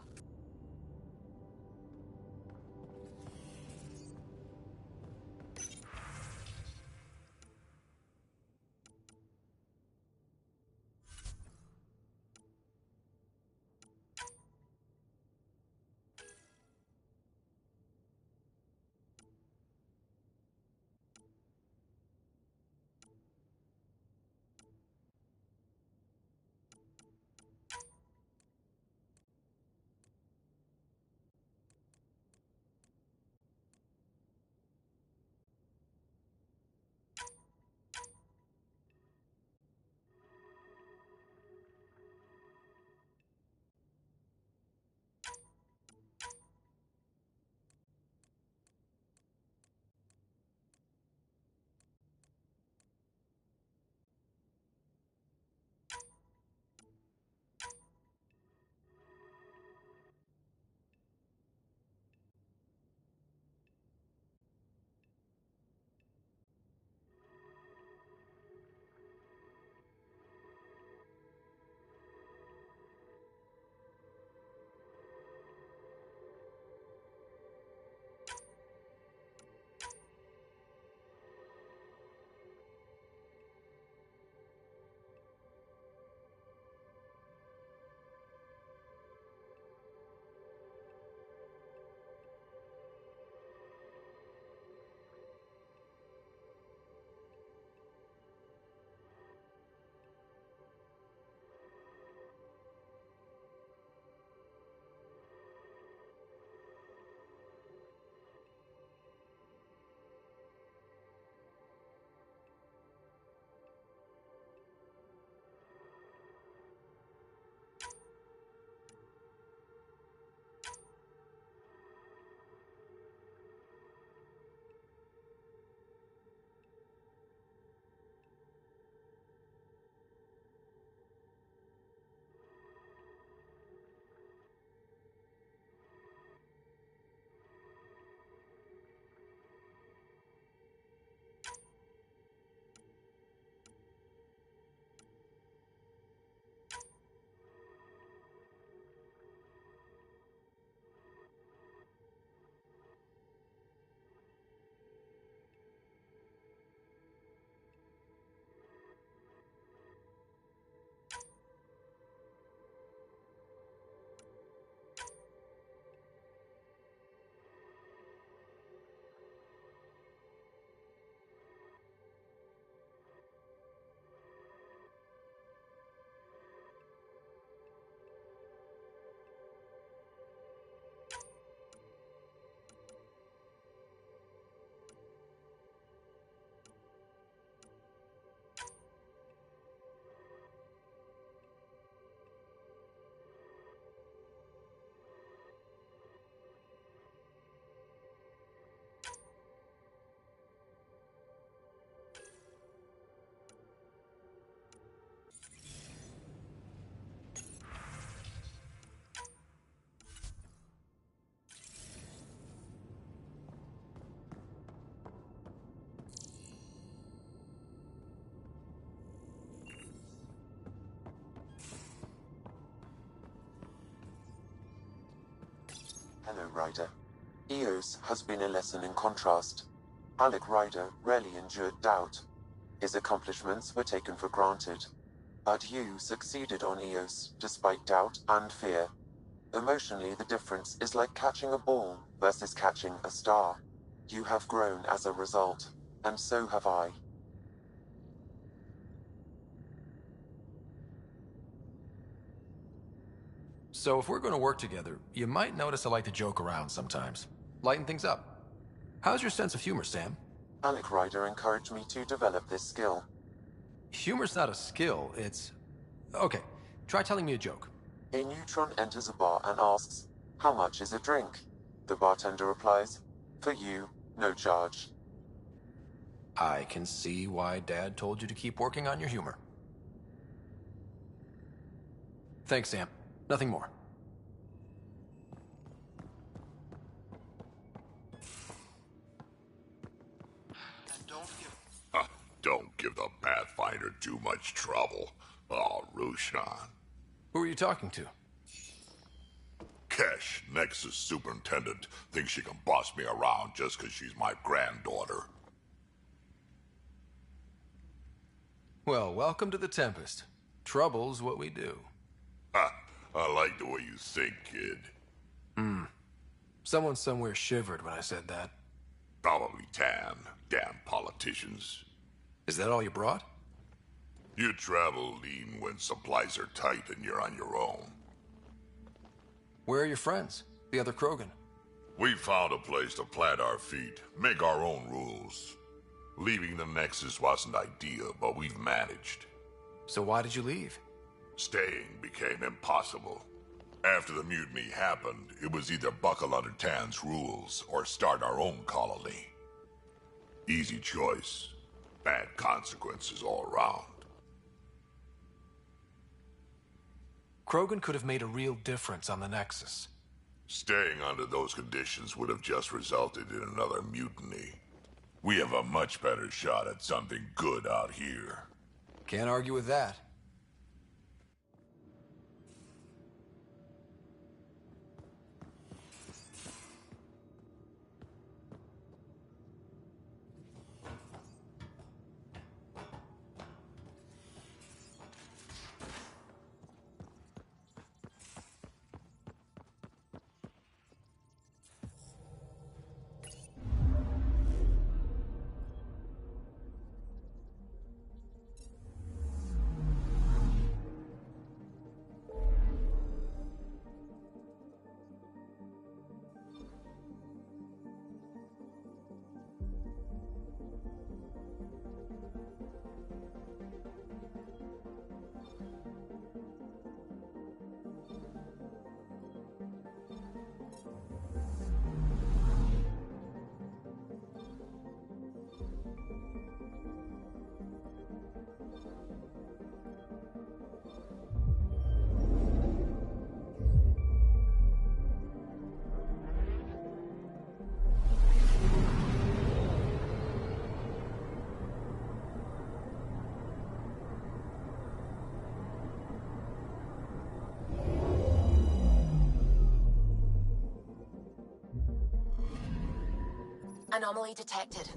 Hello, Ryder. EOS has been a lesson in contrast. Alec Ryder rarely endured doubt. His accomplishments were taken for granted. But you succeeded on EOS, despite doubt and fear. Emotionally, the difference is like catching a ball versus catching a star. You have grown as a result, and so have I. So if we're going to work together, you might notice I like to joke around sometimes. Lighten things up. How's your sense of humor, Sam? Alec Ryder encouraged me to develop this skill. Humor's not a skill, it's... Okay, try telling me a joke. A neutron enters a bar and asks, "How much is a drink?" The bartender replies, "For you, no charge." I can see why Dad told you to keep working on your humor. Thanks, Sam. Nothing more. Don't give the Pathfinder too much trouble. Oh, Rushan. Who are you talking to? Kesh, Nexus Superintendent, thinks she can boss me around just because she's my granddaughter. Well, welcome to the Tempest. Trouble's what we do. Ha! I like the way you think, kid. Someone somewhere shivered when I said that. Probably Tan. Damn politicians. Is that all you brought? You travel lean when supplies are tight and you're on your own. Where are your friends? The other Krogan? We found a place to plant our feet, make our own rules. Leaving the Nexus wasn't ideal, but we've managed. So why did you leave? Staying became impossible. After the mutiny happened, it was either buckle under Tan's rules or start our own colony. Easy choice. Bad consequences all around. Krogan could have made a real difference on the Nexus. Staying under those conditions would have just resulted in another mutiny. We have a much better shot at something good out here. Can't argue with that. Anomaly detected.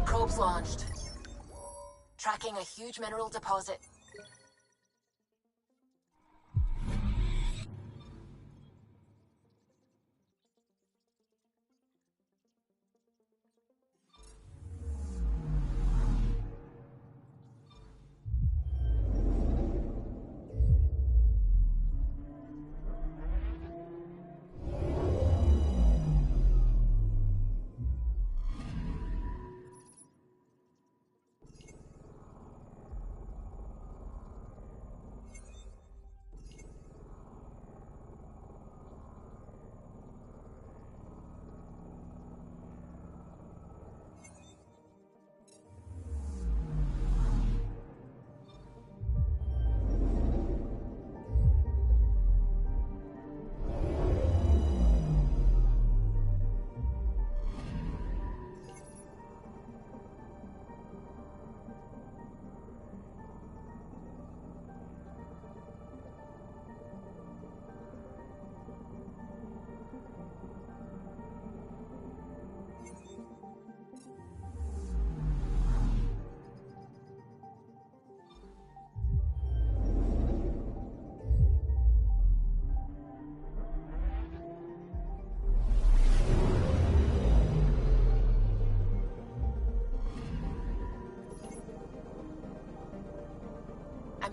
Probes launched. Tracking a huge mineral deposit.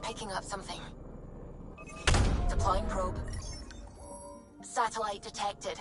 picking up something. Deploying probe. Satellite detected.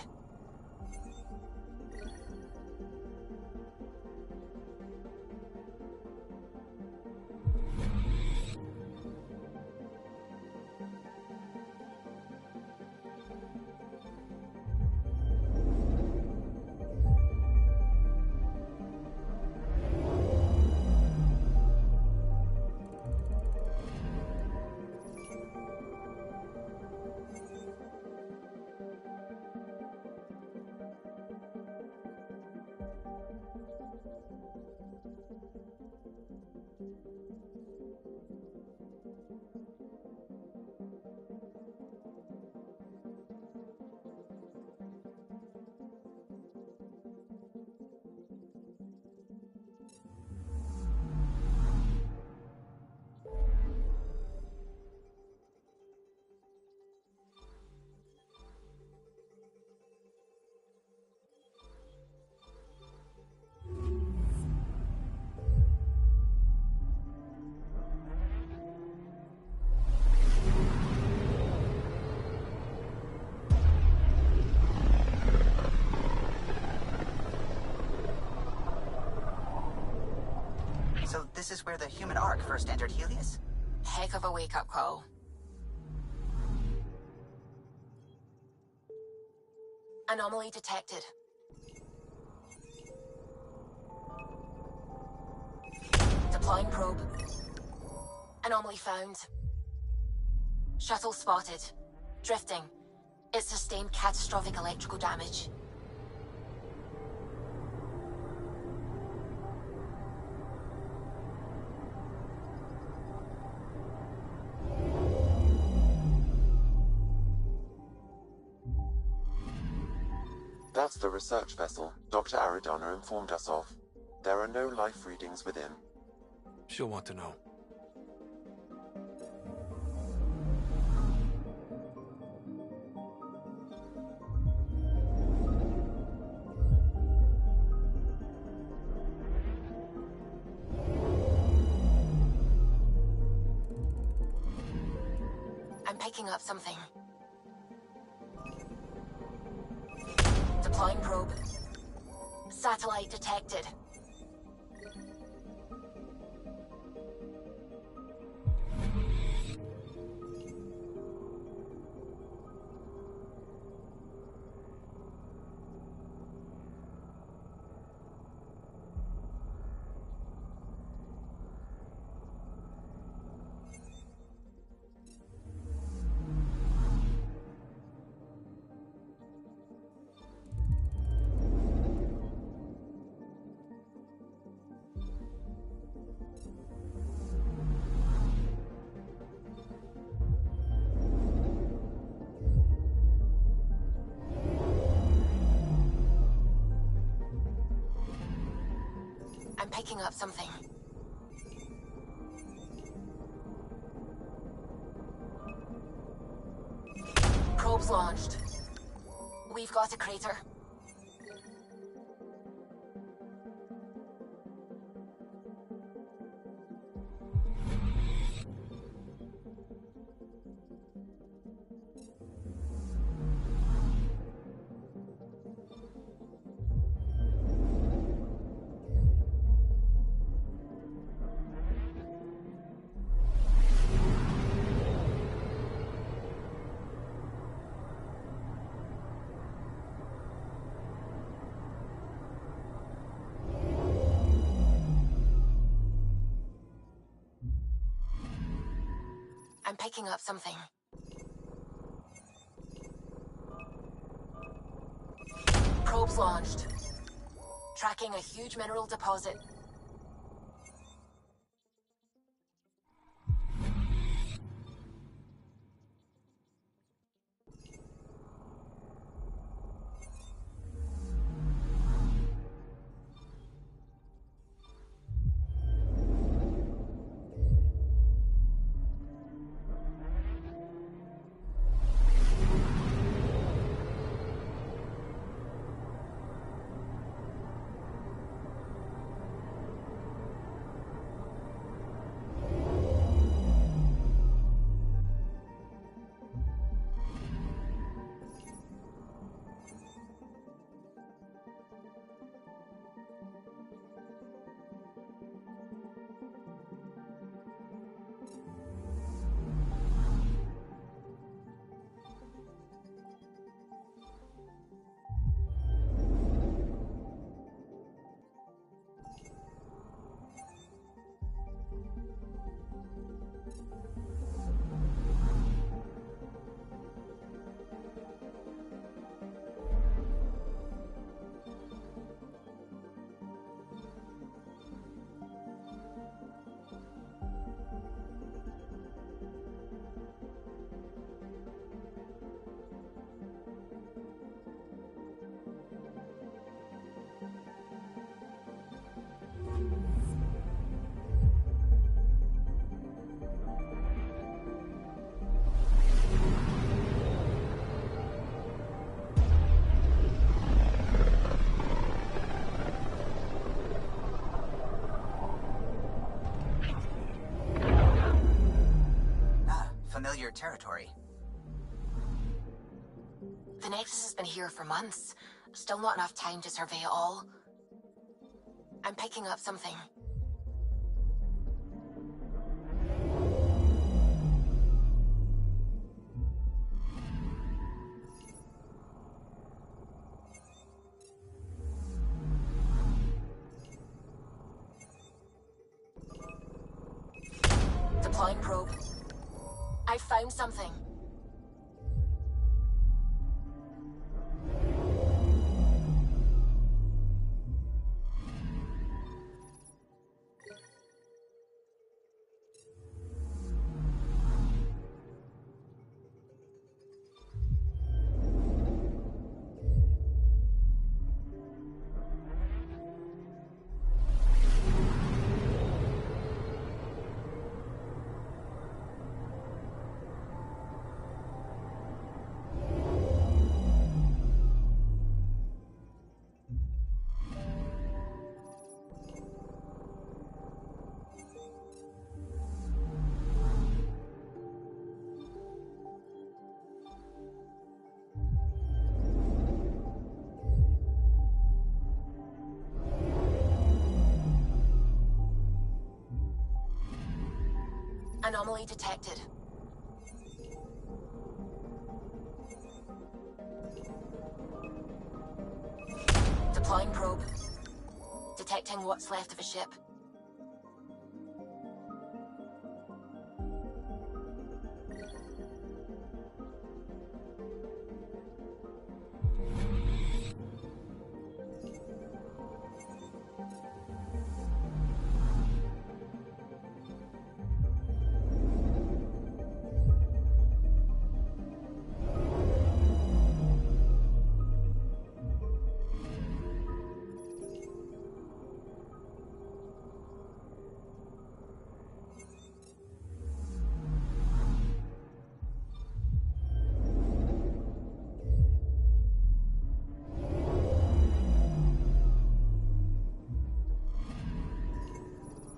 So this is where the human Ark first entered Helios? Heck of a wake-up call. Anomaly detected. Deploying probe. Anomaly found. Shuttle spotted. Drifting. It sustained catastrophic electrical damage. That's the research vessel Dr. Aridana informed us of. There are no life readings within. She'll want to know. I'm picking up something. Deploying probe. Satellite detected. I'm picking up something. Probes launched. We've got a crater. I'm picking up something. Probes launched. Tracking a huge mineral deposit. unfamiliar territory. The Nexus has been here for months. Still not enough time to survey it all. I'm picking up something. Deploying probe. I found something. Anomaly detected. Deploying probe. Detecting what's left of a ship.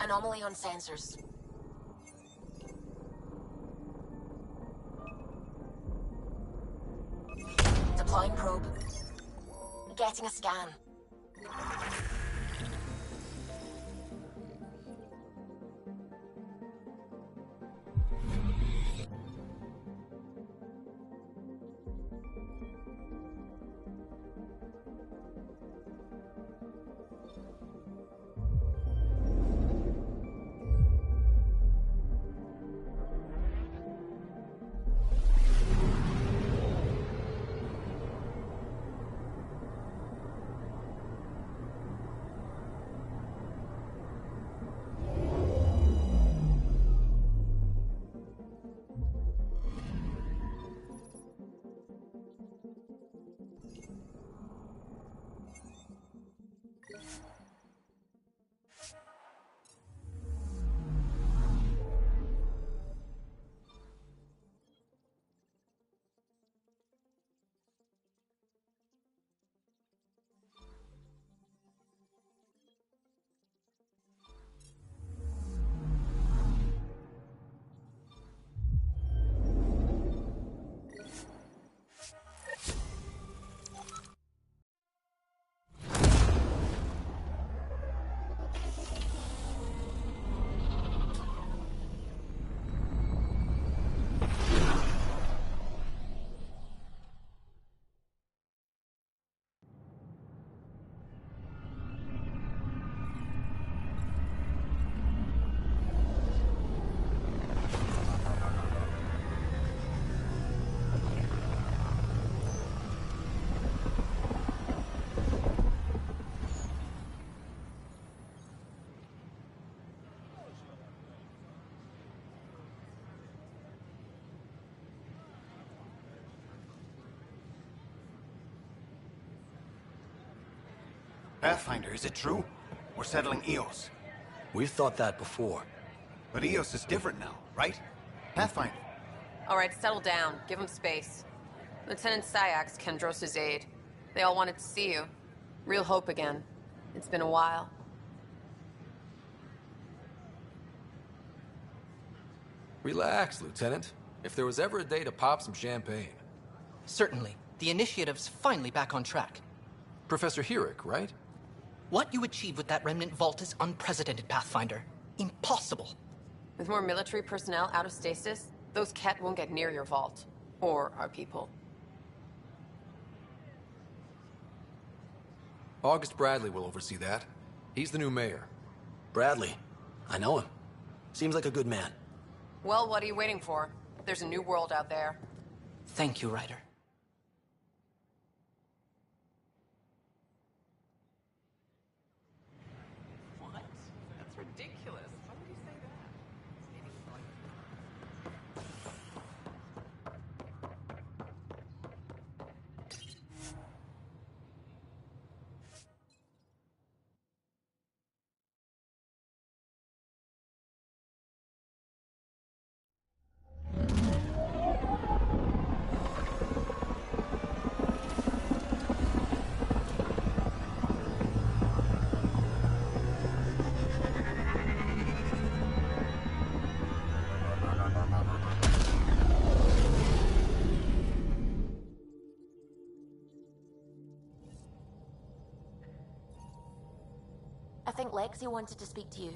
Anomaly on sensors. Deploying probe. Getting a scan. Pathfinder, is it true? We're settling Eos. We've thought that before. But Eos is different now, right? Pathfinder. All right, settle down. Give him space. Lieutenant Syax, Kendros' aide. They all wanted to see you. Real hope again. It's been a while. Relax, Lieutenant. If there was ever a day to pop some champagne. Certainly. The initiative's finally back on track. Professor Herrick, right? What you achieved with that remnant vault is unprecedented, Pathfinder. Impossible. With more military personnel out of stasis, those Ket won't get near your vault. Or our people. August Bradley will oversee that. He's the new mayor. Bradley. I know him. Seems like a good man. Well, what are you waiting for? There's a new world out there. Thank you, Ryder. What? That's ridiculous. Why would you say that? I think Lexi wanted to speak to you.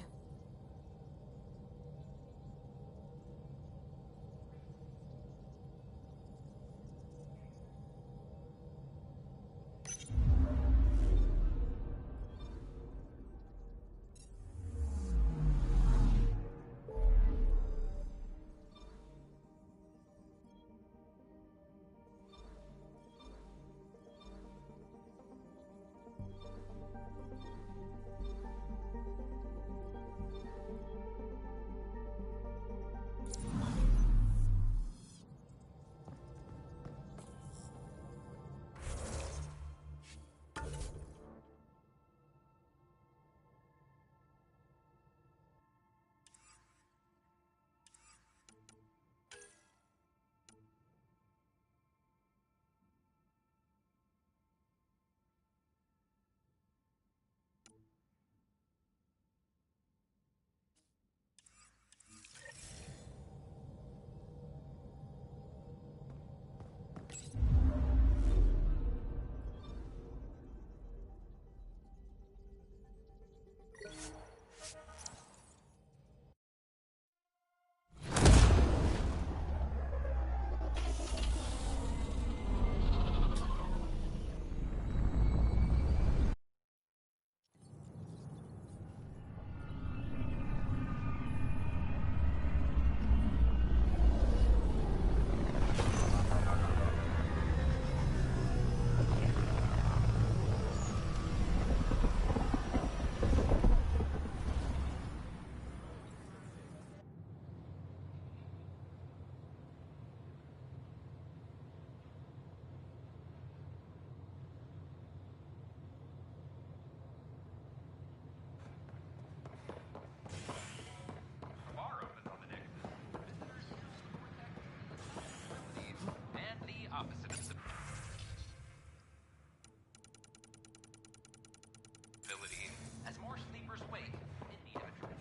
As more sleepers wake in need of a drink.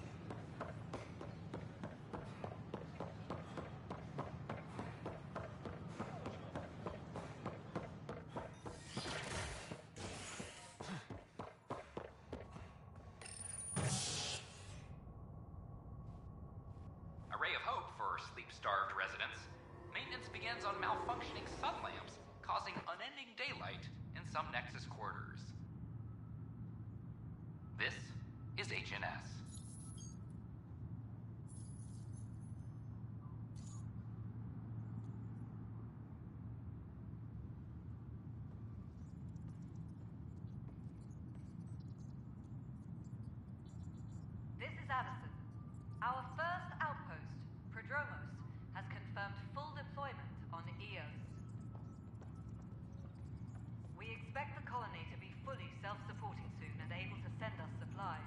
A ray of hope for sleep-starved residents. Maintenance begins on malfunctioning sun lamps, causing unending daylight in some Nexus quarters. This is HNS. This is Addison. Our first outpost, Prodromos, has confirmed full deployment on Eos. We expect the colony to be fully self-supporting soon and able to send us supplies.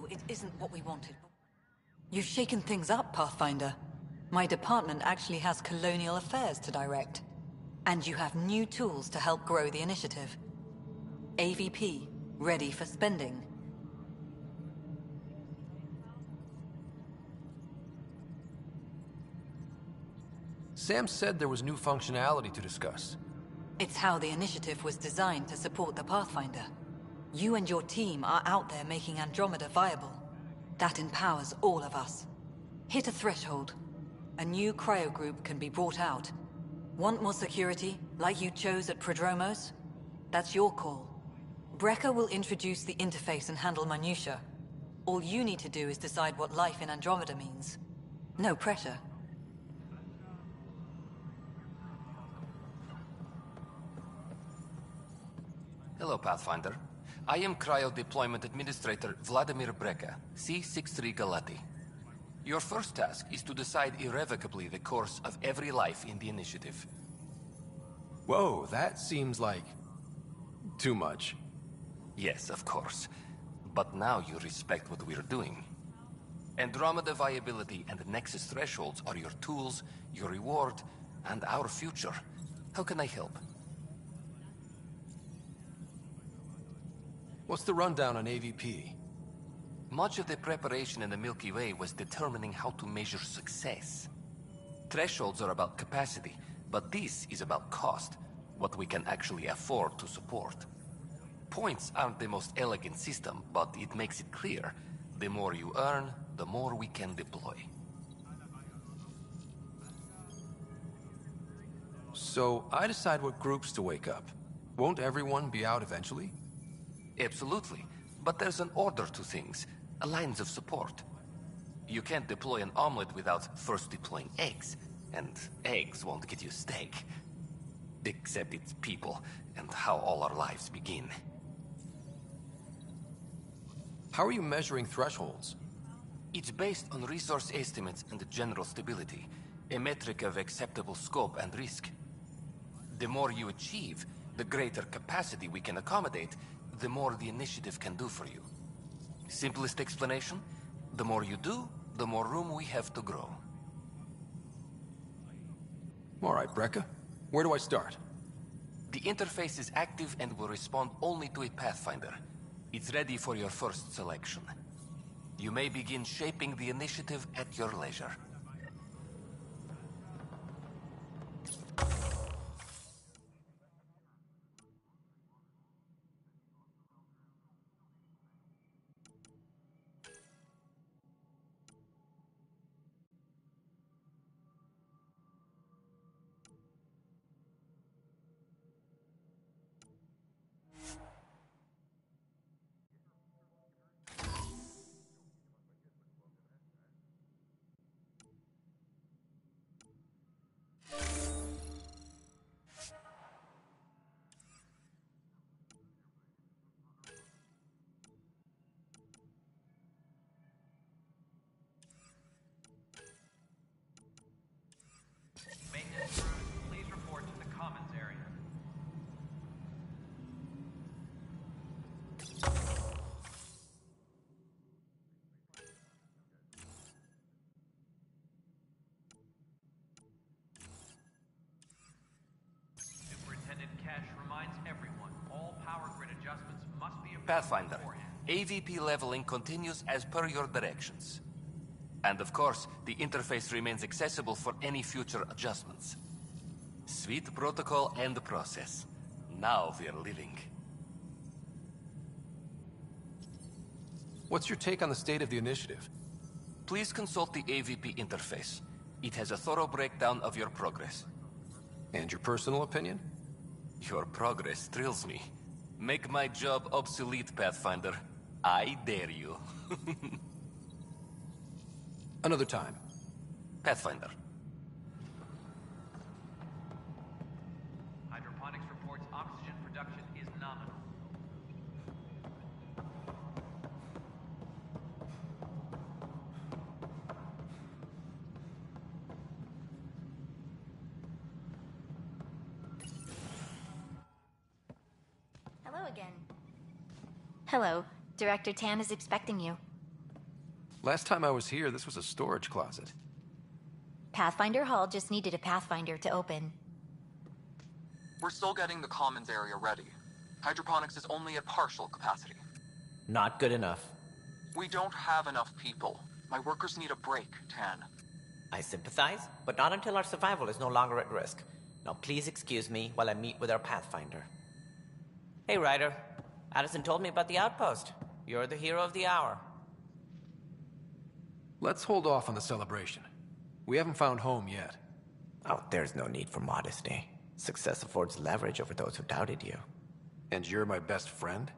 it isn't what we wanted. You've shaken things up, Pathfinder. My department actually has colonial affairs to direct. And you have new tools to help grow the initiative. AVP, ready for spending. Sam said there was new functionality to discuss. It's how the initiative was designed to support the Pathfinder. You and your team are out there making Andromeda viable. That empowers all of us. Hit a threshold. A new cryo group can be brought out. Want more security, like you chose at Prodromos? That's your call. Brecker will introduce the interface and handle minutiae. All you need to do is decide what life in Andromeda means. No pressure. Hello, Pathfinder. I am Cryo Deployment Administrator Vladimir Brecker, C-63 Galati. Your first task is to decide irrevocably the course of every life in the initiative. Whoa, that seems like... too much. Yes, of course. But now you respect what we're doing. Andromeda viability and Nexus thresholds are your tools, your reward, and our future. How can I help? What's the rundown on AVP? Much of the preparation in the Milky Way was determining how to measure success. Thresholds are about capacity, but this is about cost, what we can actually afford to support. Points aren't the most elegant system, but it makes it clear. The more you earn, the more we can deploy. So, I decide what groups to wake up. Won't everyone be out eventually? Absolutely. But there's an order to things, lines of support. You can't deploy an omelet without first deploying eggs, and eggs won't get you steak. Except it's people, and how all our lives begin. How are you measuring thresholds? It's based on resource estimates and general stability, a metric of acceptable scope and risk. The more you achieve, the greater capacity we can accommodate, the more the initiative can do for you. Simplest explanation? The more you do, the more room we have to grow. All right, Brecker. Where do I start? The interface is active and will respond only to a Pathfinder. It's ready for your first selection. You may begin shaping the initiative at your leisure. Maintenance crews, please report to the commons area. Superintendent Cash reminds everyone, all power grid adjustments must be approved Pathfinder, beforehand. AVP leveling continues as per your directions. And of course, the interface remains accessible for any future adjustments. Sweet protocol and process. Now we're living. What's your take on the state of the initiative? Please consult the AVP interface. It has a thorough breakdown of your progress. And your personal opinion? Your progress thrills me. Make my job obsolete, Pathfinder. I dare you. Another time. Pathfinder. Hydroponics reports oxygen production is nominal. Hello again. Hello. Director Tam is expecting you. Last time I was here, this was a storage closet. Pathfinder Hall just needed a Pathfinder to open. We're still getting the commons area ready. Hydroponics is only at partial capacity. Not good enough. We don't have enough people. My workers need a break, Tan. I sympathize, but not until our survival is no longer at risk. Now please excuse me while I meet with our Pathfinder. Hey, Ryder. Addison told me about the outpost. You're the hero of the hour. Let's hold off on the celebration. We haven't found home yet. Oh, there's no need for modesty. Success affords leverage over those who doubted you. And you're my best friend?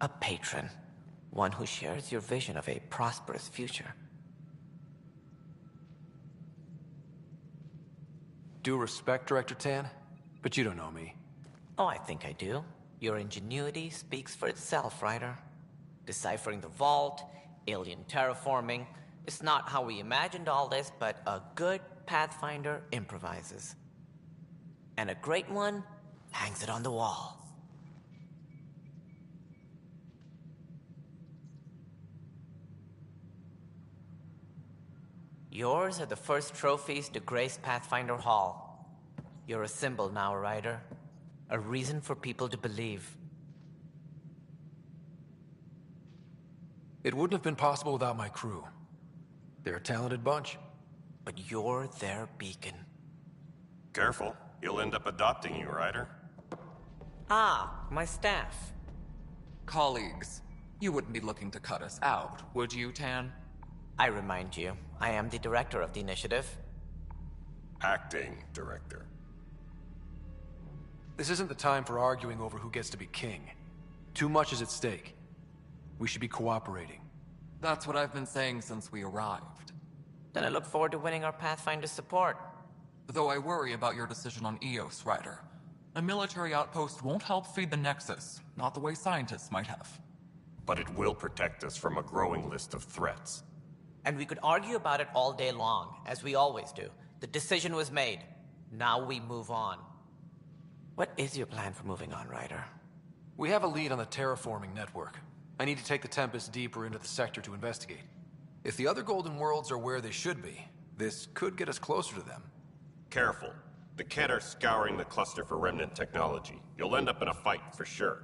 A patron. One who shares your vision of a prosperous future. Due respect, Director Tan, but you don't know me. Oh, I think I do. Your ingenuity speaks for itself, Ryder. Deciphering the vault, alien terraforming. It's not how we imagined all this, but a good Pathfinder improvises. And a great one hangs it on the wall. Yours are the first trophies to grace Pathfinder Hall. You're a symbol now, Ryder. A reason for people to believe. It wouldn't have been possible without my crew. They're a talented bunch. But you're their beacon. Careful. You'll end up adopting you, Ryder. Ah, my staff. Colleagues, you wouldn't be looking to cut us out, would you, Tan? I remind you, I am the director of the initiative. Acting director. This isn't the time for arguing over who gets to be king. Too much is at stake. We should be cooperating. That's what I've been saying since we arrived. Then I look forward to winning our Pathfinder support. Though I worry about your decision on Eos, Ryder. A military outpost won't help feed the Nexus, not the way scientists might have. But it will protect us from a growing list of threats. And we could argue about it all day long, as we always do. The decision was made. Now we move on. What is your plan for moving on, Ryder? We have a lead on the terraforming network. I need to take the Tempest deeper into the sector to investigate. If the other Golden Worlds are where they should be, this could get us closer to them. Careful. The Kett are scouring the cluster for remnant technology. You'll end up in a fight for sure.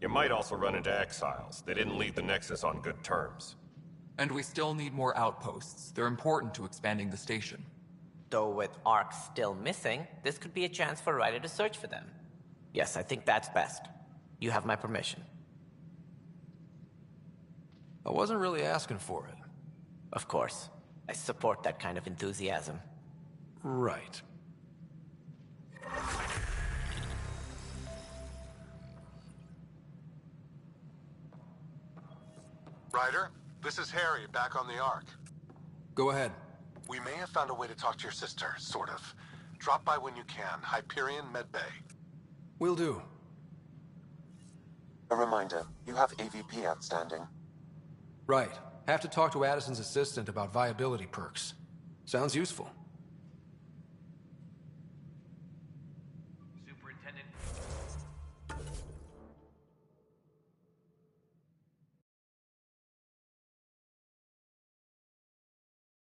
You might also run into exiles. They didn't leave the Nexus on good terms. And we still need more outposts. They're important to expanding the station. Though with Ark still missing, this could be a chance for Ryder to search for them. Yes, I think that's best. You have my permission. I wasn't really asking for it. Of course. I support that kind of enthusiasm. Right. Ryder, this is Harry, back on the Ark. Go ahead. We may have found a way to talk to your sister, sort of. Drop by when you can. Hyperion Medbay. Will do. A reminder, you have AVP outstanding. Right. Have to talk to Addison's assistant about viability perks. Sounds useful.